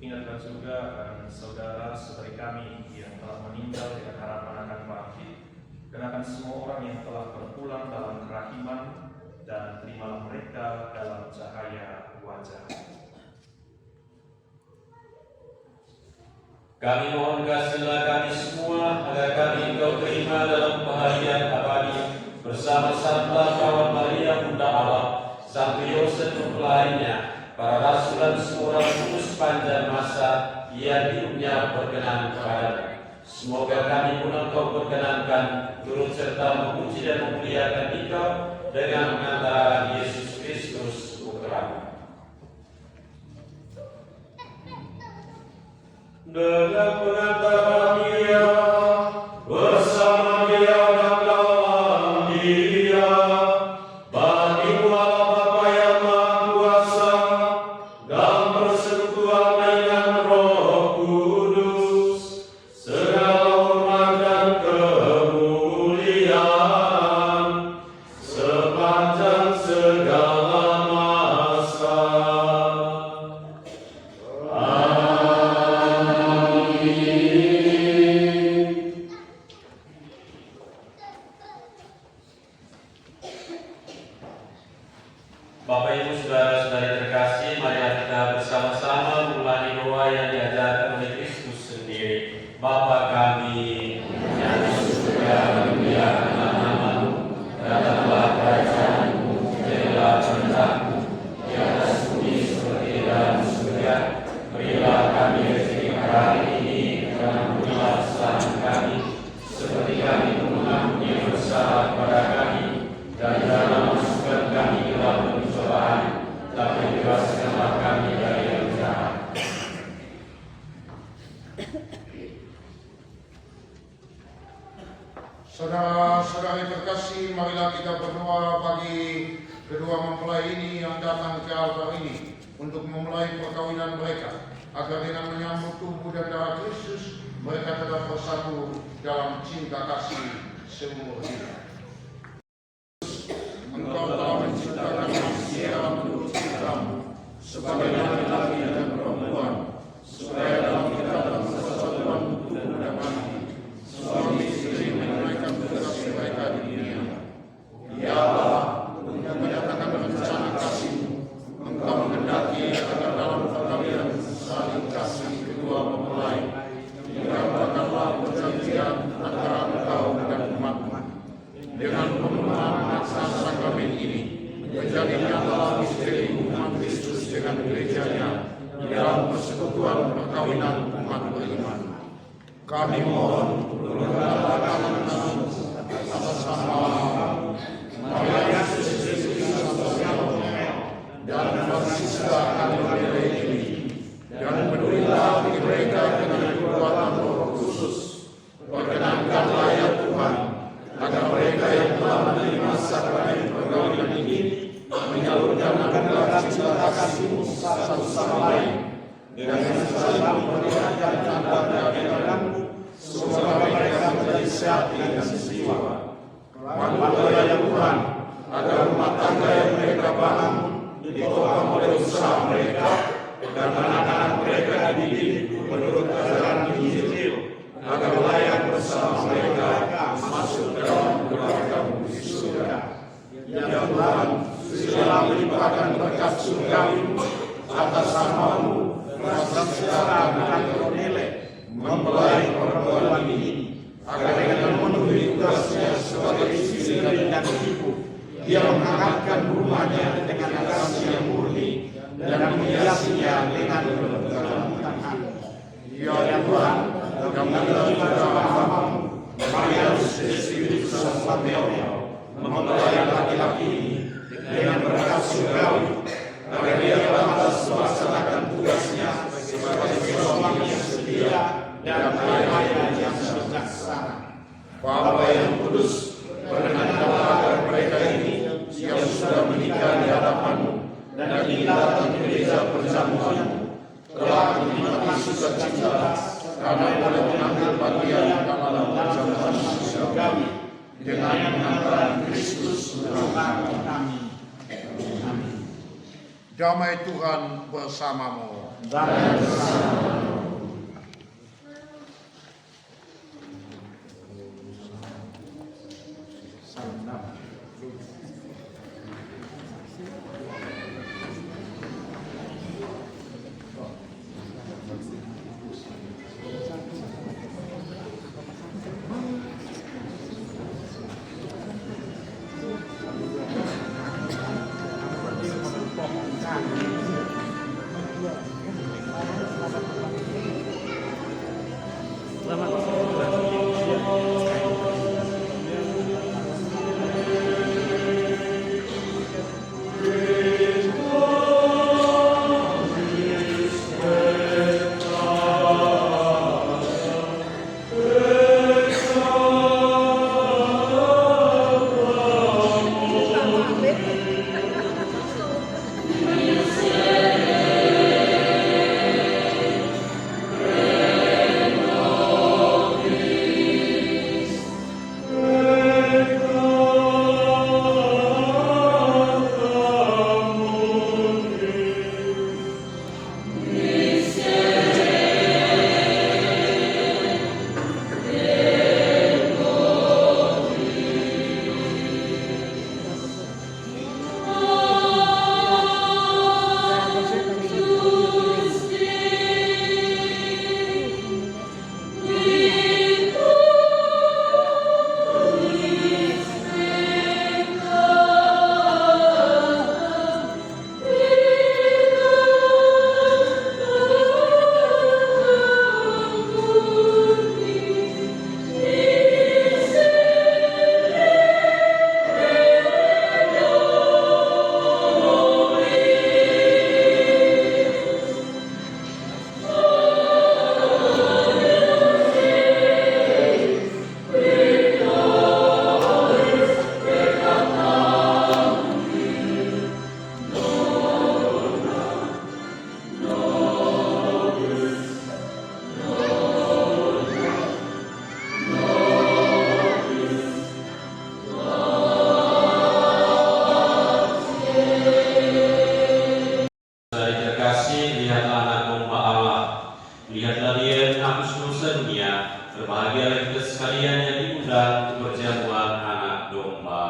Ingatlah juga akan saudara-saudari kami yang telah meninggal dengan harapan akan bangkit, dan akan semua orang yang telah berpulang dalam kerahiman, dan terimalah mereka dalam cahaya wajah. Kami mohon kasihlah kami semua agar kami Engkau terima dalam kebahagiaan abadi bersama Santa Kawan Maria Bunda Allah, Santo Yosef mempelainya, para rasul dan semua orang kudus sepanjang masa yang hidupnya berkenan kepadamu. Semoga kami pun Engkau berkenankan turut serta memuji dan memuliakan Engkau dengan mengantarkan Yesus Kristus Putra-Mu. Dengan pengantaran Dia bersama Dia dan dalam Dia, bagi Allah Bapa yang Maha Kuasa dan persekutuan dengan Roh Kudus, segala hormat dan kemuliaan sepanjang segala masa. Bapak Ibu saudara-saudari terkasih, mari kita bersama-sama mengulangi doa yang diajarkan oleh Kristus sendiri. Bapa kami yang di surga, dimuliakanlah namamu, datanglah kerajaanmu, jadilah kehendakmu di atas bumi seperti di dalam surga. Berilah kami rezeki hari ini, dan ampunilah kesalahan kami, seperti kami mengampuni yang bersalah kepada kami, dan janganlah masukkan kami ke dalam pencobaan, tapi bebaskanlah kami dari yang jahat. Saudara-saudari terkasih, marilah kita berdoa bagi kedua mempelai ini yang datang ke altar ini untuk memulai perkawinan mereka, agar dengan menyambut tubuh dan darah Kristus mereka tetap bersatu dalam cinta kasih seumur hidup. Engkau telah menciptakan manusia menurut ciptamu sebagai laki-laki dan perempuan, supaya dalam ikatan persatuan tubuh dan hati suami istri menunaikan tugas mereka di dunia. Ya Allah, untuk menyatakan rencana kasih-Mu, Engkau menghendaki agar dalam perkawinan saling kasih kedua mempelai, hingga kami mohon, berdoalah kami atas nama Maria dan Francisca Candonele ini, dan berilah bagi mereka dengan kekuatan Roh Kudus. Perkenankanlah ya Tuhan, agar mereka yang telah menerima sakramen perkawinan ini menyalurkan anugerah cinta kasih satu sama lain dengan saling memperlihatkan tanda kedatangan-Mu, semoga mereka menjadi sehat dengan jiwa. Bantulah ya Tuhan, agar rumah tangga yang mereka bangun ditopang oleh usaha mereka dan anak-anak mereka dididik menurut ajaran Injil, agar layak bersama mereka masuk ke dalam keluarga-Mu di surga. Ya Tuhan, silalah melimpahkan berkat surgawi atas nama-Mu, Francisca Candonele, mempelai perempuan ini, agar dengan memenuhi tugasnya sebagai istri dan ibu, dia menghangatkan rumahnya dengan kasih yang murni dan menghiasinya dengan kelembutan hati. Ya Tuhan, kami juga hamba-Mu, Maria Spiritus Sancto, mempelai laki-laki ini dengan berkat surgawi, agar dia dapat melaksanakan tugasnya sebagai suami yang setia dan ayah yang bijaksana. Bapa yang kudus, perkenankanlah agar mereka ini yang sudah menikah di hadapan-Mu dan ingin datang ke gereja perjamuan-Mu kelak menikmati sukacita karena boleh mengambil bagian dalam perjamuan surgawi dengan pengantaran Kristus Tuhan kami. Amin. Damai Tuhan bersamamu. Dan bersama Berbahagialah kita sekalian yang diundang untuk perjamuan anak domba.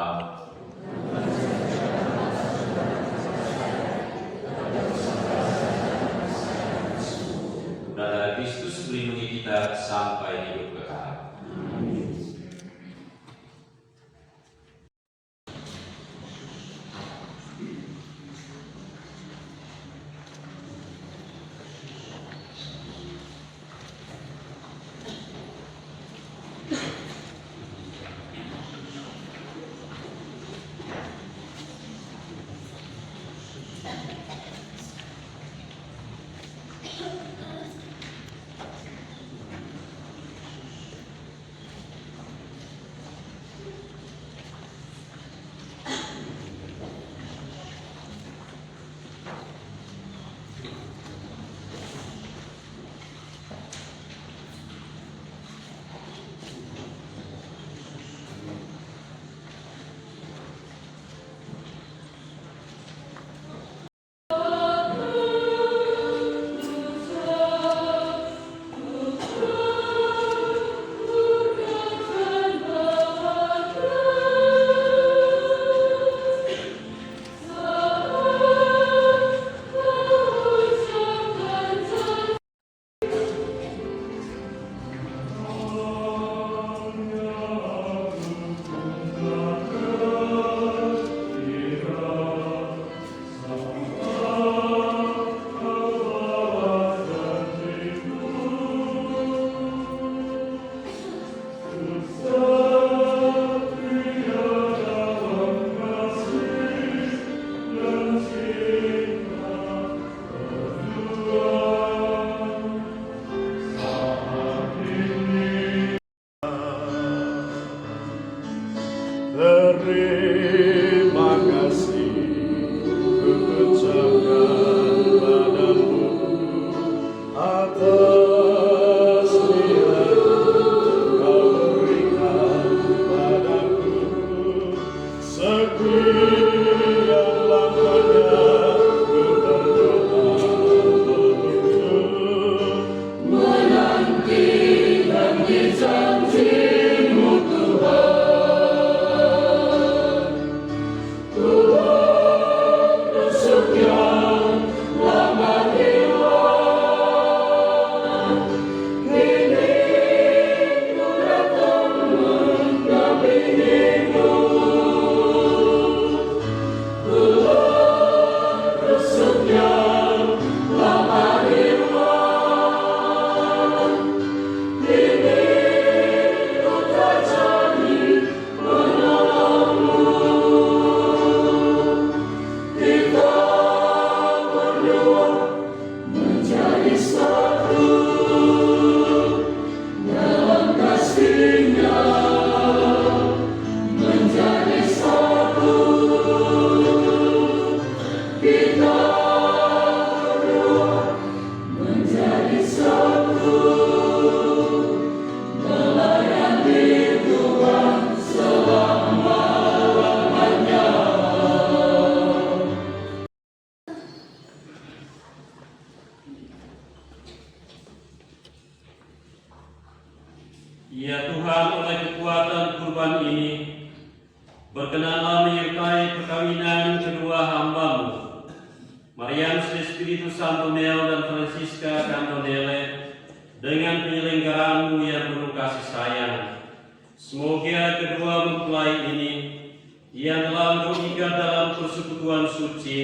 Darah Kristus melindungi kita sampai hidup kekal. Terima kasih kuucapkan padamu atas nilai kau berikan padaku. Sekian lamanya ku berdoa menunggu menantikan janji-Mu Tuhan. Ya Tuhan, oleh kekuatan kurban ini, berkenanlah menyertai perkawinan kedua hamba-Mu, Marianus Espiritu Santo Meo dan Francisca Candonele, dengan penyelenggaraan-Mu yang penuh kasih sayang. Semoga kedua mempelai ini yang telah mengikat dalam persekutuan suci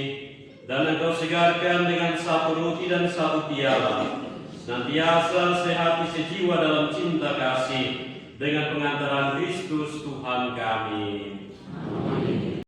dan Engkau segarkan dengan satu roti dan satu piala, senantiasa sehat sejiwa dalam cinta kasih dengan pengantaran Kristus Tuhan kami. Amin.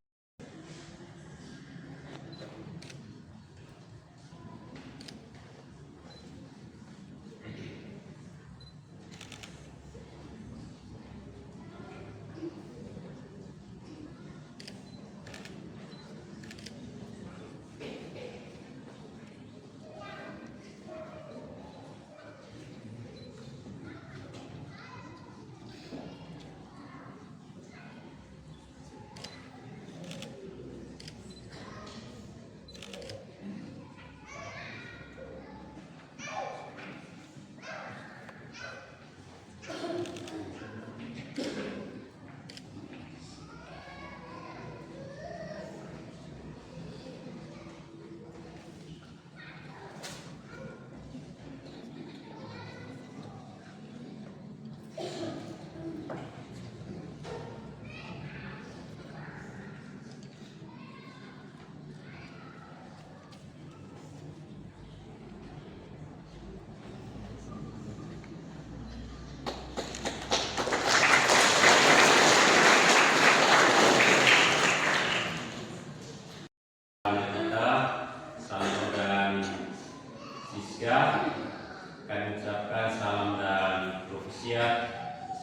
Kami ucapkan salam dan profesiat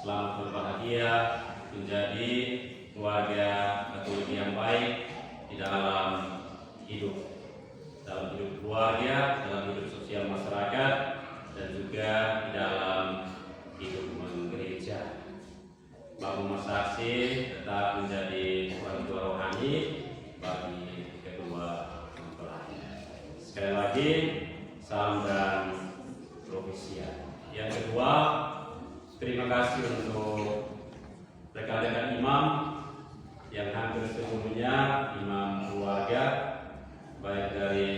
selamat berbahagia menjadi keluarga Katolik yang baik di dalam hidup keluarga, dalam hidup sosial masyarakat, dan juga di dalam hidup menggereja. Bapak Masaksi tetap menjadi orang tua rohani bagi kedua mempelai. Sekali lagi, salam dan profesiat. Yang kedua, terima kasih untuk rekan-rekan imam yang hampir seluruhnya imam keluarga, baik dari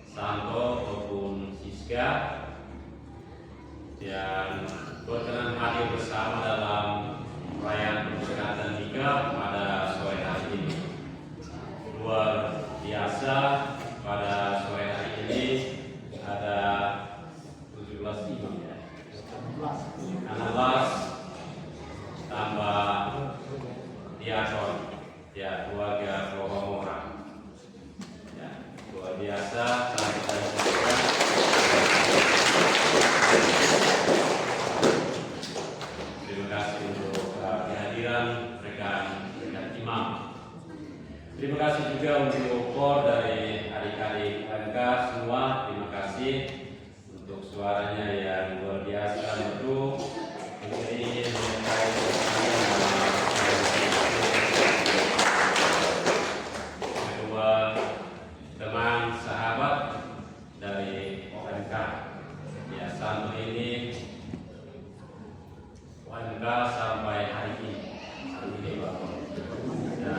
Santo maupun Siska, yang berkenan hadir bersama dalam perayaan persekatan nikah pada sore hari ini. Luar biasa, pada sore hari ini ada 17 imam ya, 16 tambah diakon ya, keluarga Rohomora ya, luar biasa. Selamat saya sampaikan. Terima kasih untuk kehadiran rekan-rekan imam. Terima kasih juga untuk kor dari adik-adik OMK semua. Terima kasih untuk suaranya yang luar biasa untuk ini kedua teman sahabat dari OMK. Ya, sampai ini OMK sampai hari ini. Bapak. Ya.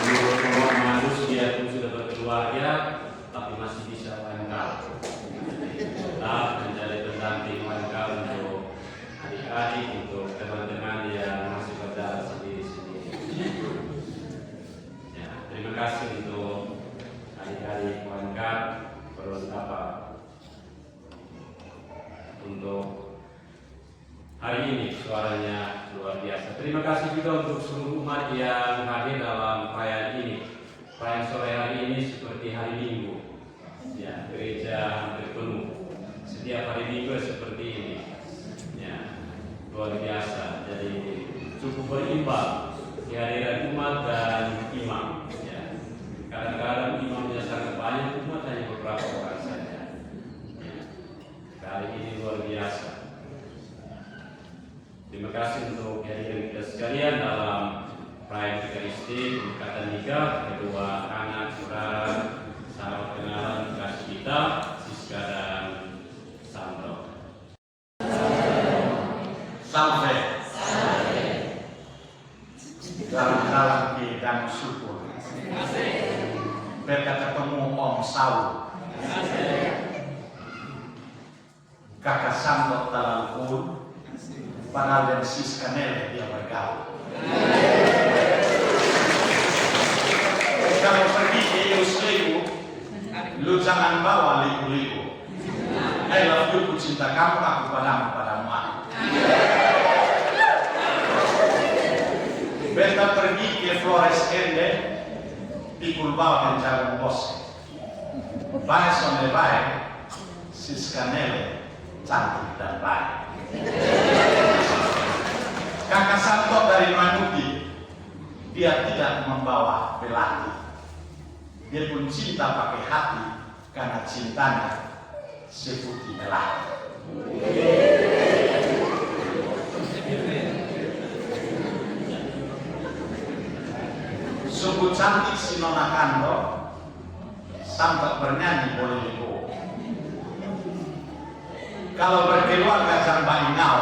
Menurut orang manusia pun sudah berkeluarga, tapi masih bisa OMK. Tetap menjadi pendamping OMK untuk adik-adik, untuk teman-teman yang masih berjalan sendiri-sendiri. Ya, terima kasih untuk adik-adik OMK untuk hari ini suaranya luar biasa. Terima kasih juga untuk seluruh umat yang hadir dalam perayaan ini. Perayaan sore hari ini seperti hari Minggu. Ya, gereja hampir penuh. Setiap hari Minggu seperti ini. Ya, luar biasa. Jadi cukup berimbang kehadiran umat dan imam. Ya, kadang-kadang imamnya sangat banyak, umat hanya beberapa orang saja. Ya, kali ini luar biasa. Terima kasih untuk kehadiran kita sekalian dalam perayaan Ekaristi, pemberkatan nikah kedua anak saudara sahabat kenalan kasih kita, Siska dan Sandro. Salve. Dalam dan syukur. Berkat ketemu Om Saul. Kakak Sandro Talalpun. Padahal dari Siska Nele dia bergaul. Kalau pergi ke Yerusalem, lu jangan bawa liku-liku. I love you, ku cinta kamu, aku padamu, padamu aku. Beta pergi ke Flores Ende, pikul bawa dan jalan bos. Baik sonde baik, Siska Nele cantik dan baik. Kakak Santo dari Manuki, dia tidak membawa belati. Dia pun cinta pakai hati karena cintanya seputih melati. Suku cantik si Nona Kando, sampai bernyanyi boleh dibawa. Kalau berkeluarga jangan ingau,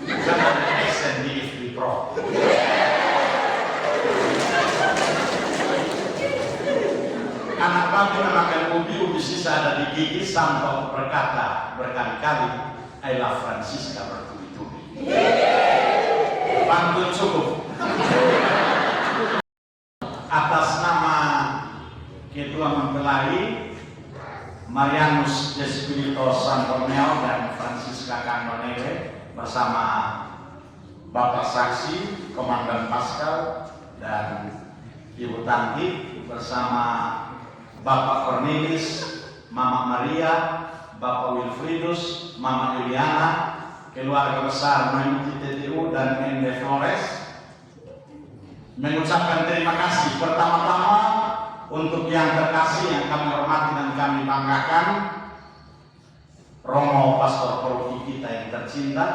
jangan esen di istri pro. Anak babi memakan ubi sisa ada di gigi sampai berkata berkali-kali, I love Francisca bertubi-tubi. Pantun cukup. Atas nama Ketua Mempelai Marianus de Espirito Santo Meo dan Francisca Candonele bersama Bapak Saksi, Komandan Pascal dan Ibu Tanti bersama Bapak Cornelis, Mama Maria, Bapak Wilfridus, Mama Juliana, keluarga besar Manuki TTU dan MD Flores mengucapkan terima kasih pertama-tama untuk yang terkasih yang kami hormati dan kami banggakan, Romo Pastor Polki kita yang tercinta,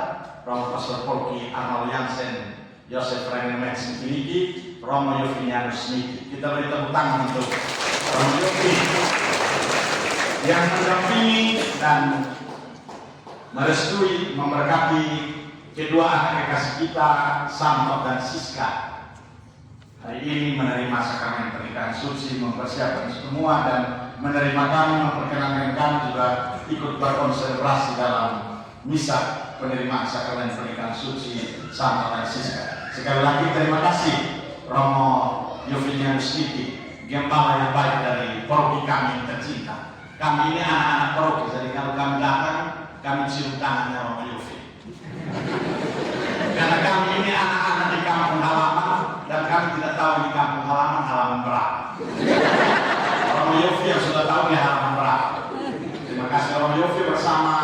Romo Pastor Polki Arnold Jansen, Joseph René Metz-Miliki, Romo Yovinianus Niki. Kita beri tepuk tangan untuk Romo Yofi yang mendampingi dan merestui, memberkati kedua anak kekasih kita, Santo dan Siska. Hari ini menerima sakramen pernikahan suci, mempersiapkan semua dan menerima kami, memperkenankan kami juga ikut berkonsentrasi dalam misa penerimaan sakramen pernikahan suci Santo dan Siska. Sekali lagi terima kasih Romo Yovinianus Niki, gembala yang baik dari paroki kami yang tercinta. Kami ini anak-anak paroki, jadi kalau kami datang, kami cium tangannya Romo Yofi. Karena kami ini anak-anak di kampung halaman dan kami tidak tahu di kampung halaman berapa. Romo Yofi yang sudah tahu di halaman berapa. Terima kasih Romo Yofi bersama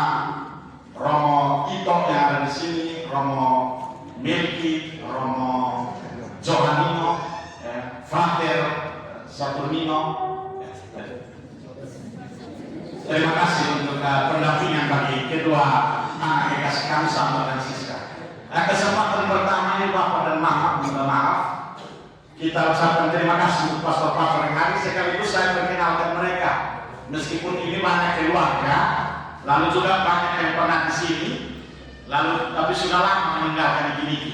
Romo Ito yang ada di sini, Romo Nino. Terima kasih untuk pendampingan bagi kedua anak kekasih kami, Santo dan Siska. Kesempatan pertama ini Bapak dan Mama minta maaf. Kita ucapkan terima kasih untuk pastor-pastor yang hari sekaligus saya perkenalkan mereka. Meskipun ini banyak keluarga, lalu juga banyak yang pernah di sini, lalu tapi sudah lama meninggalkan Giligi.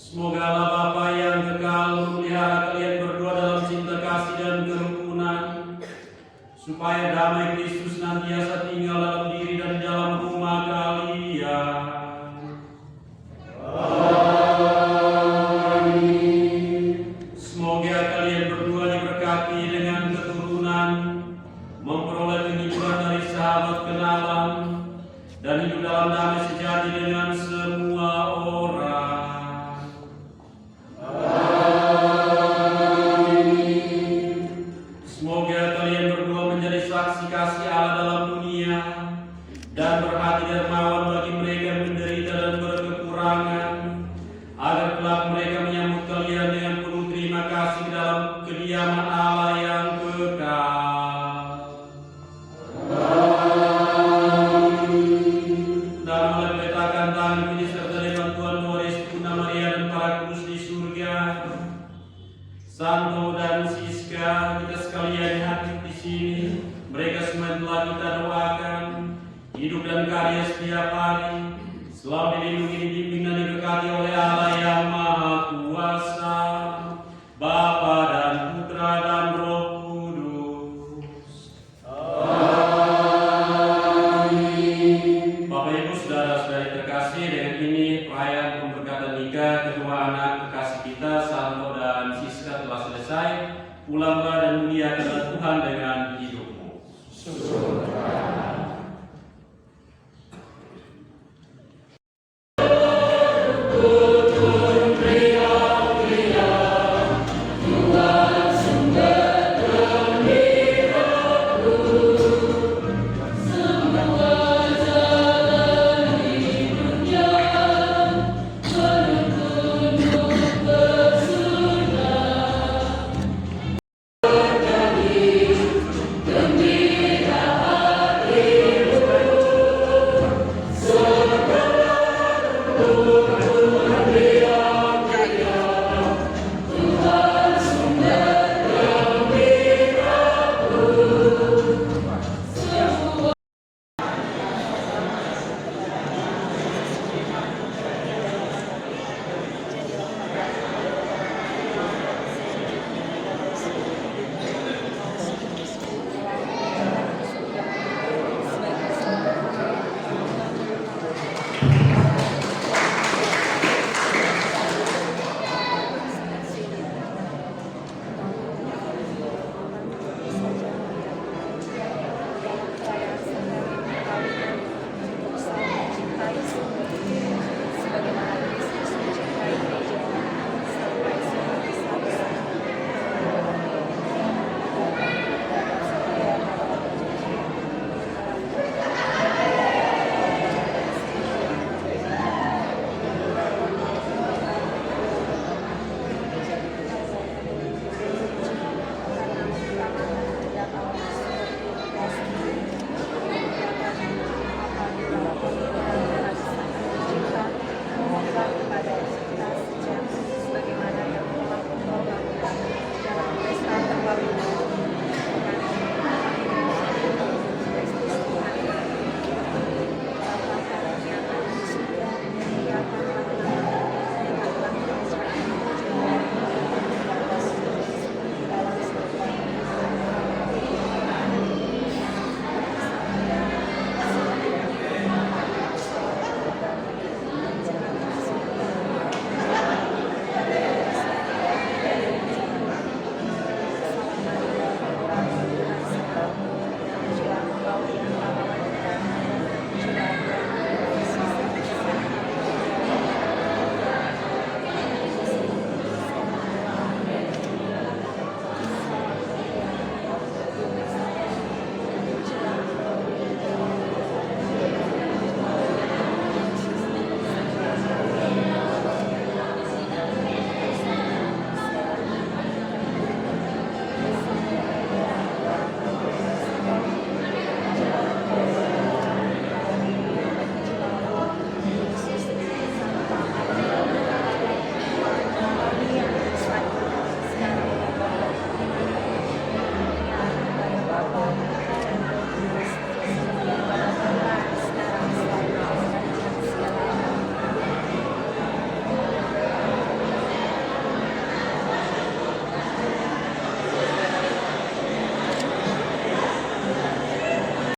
Semoga Allah Bapa yang kekal memelihara kalian berdua dalam cinta kasih dan kerukunan, supaya damai Kristus senantiasa tinggal dalam diri dan dalam rumah kalian. Semoga kalian berdua diberkati dengan keturunan, memperoleh penghiburan dari sahabat kenalan, dan hidup dalam damai sejati dengan semua orang. Semoga kalian berdua menjadi saksi kasih Allah dalam dunia dan berhati dermawan bagi mereka yang menderita dan berkekurangan, agar kelak mereka menyambut kalian dengan penuh terima kasih dalam kediaman Allah yang kekal. Dan meletakkan tangan puji serta dengan Tuhan Doris, Bunda Maria dan para kudus di surga, Santo dan Siska, kita sekalian hadir di sini. Mereka semua telah kita doakan hidup dan karya setiap hari, selalu dilindungi, dibimbing dan diberkati oleh Allah yang Maha Kuasa, Bapa dan Putra dan Roh Kudus. Amin. Bapak Ibu saudara-saudari terkasih, dengan ini perayaan pemberkatan nikah kedua anak kekasih kita, Santo dan Siska, telah selesai. Pulang dan muliakanlah Tuhan dengan hidupmu.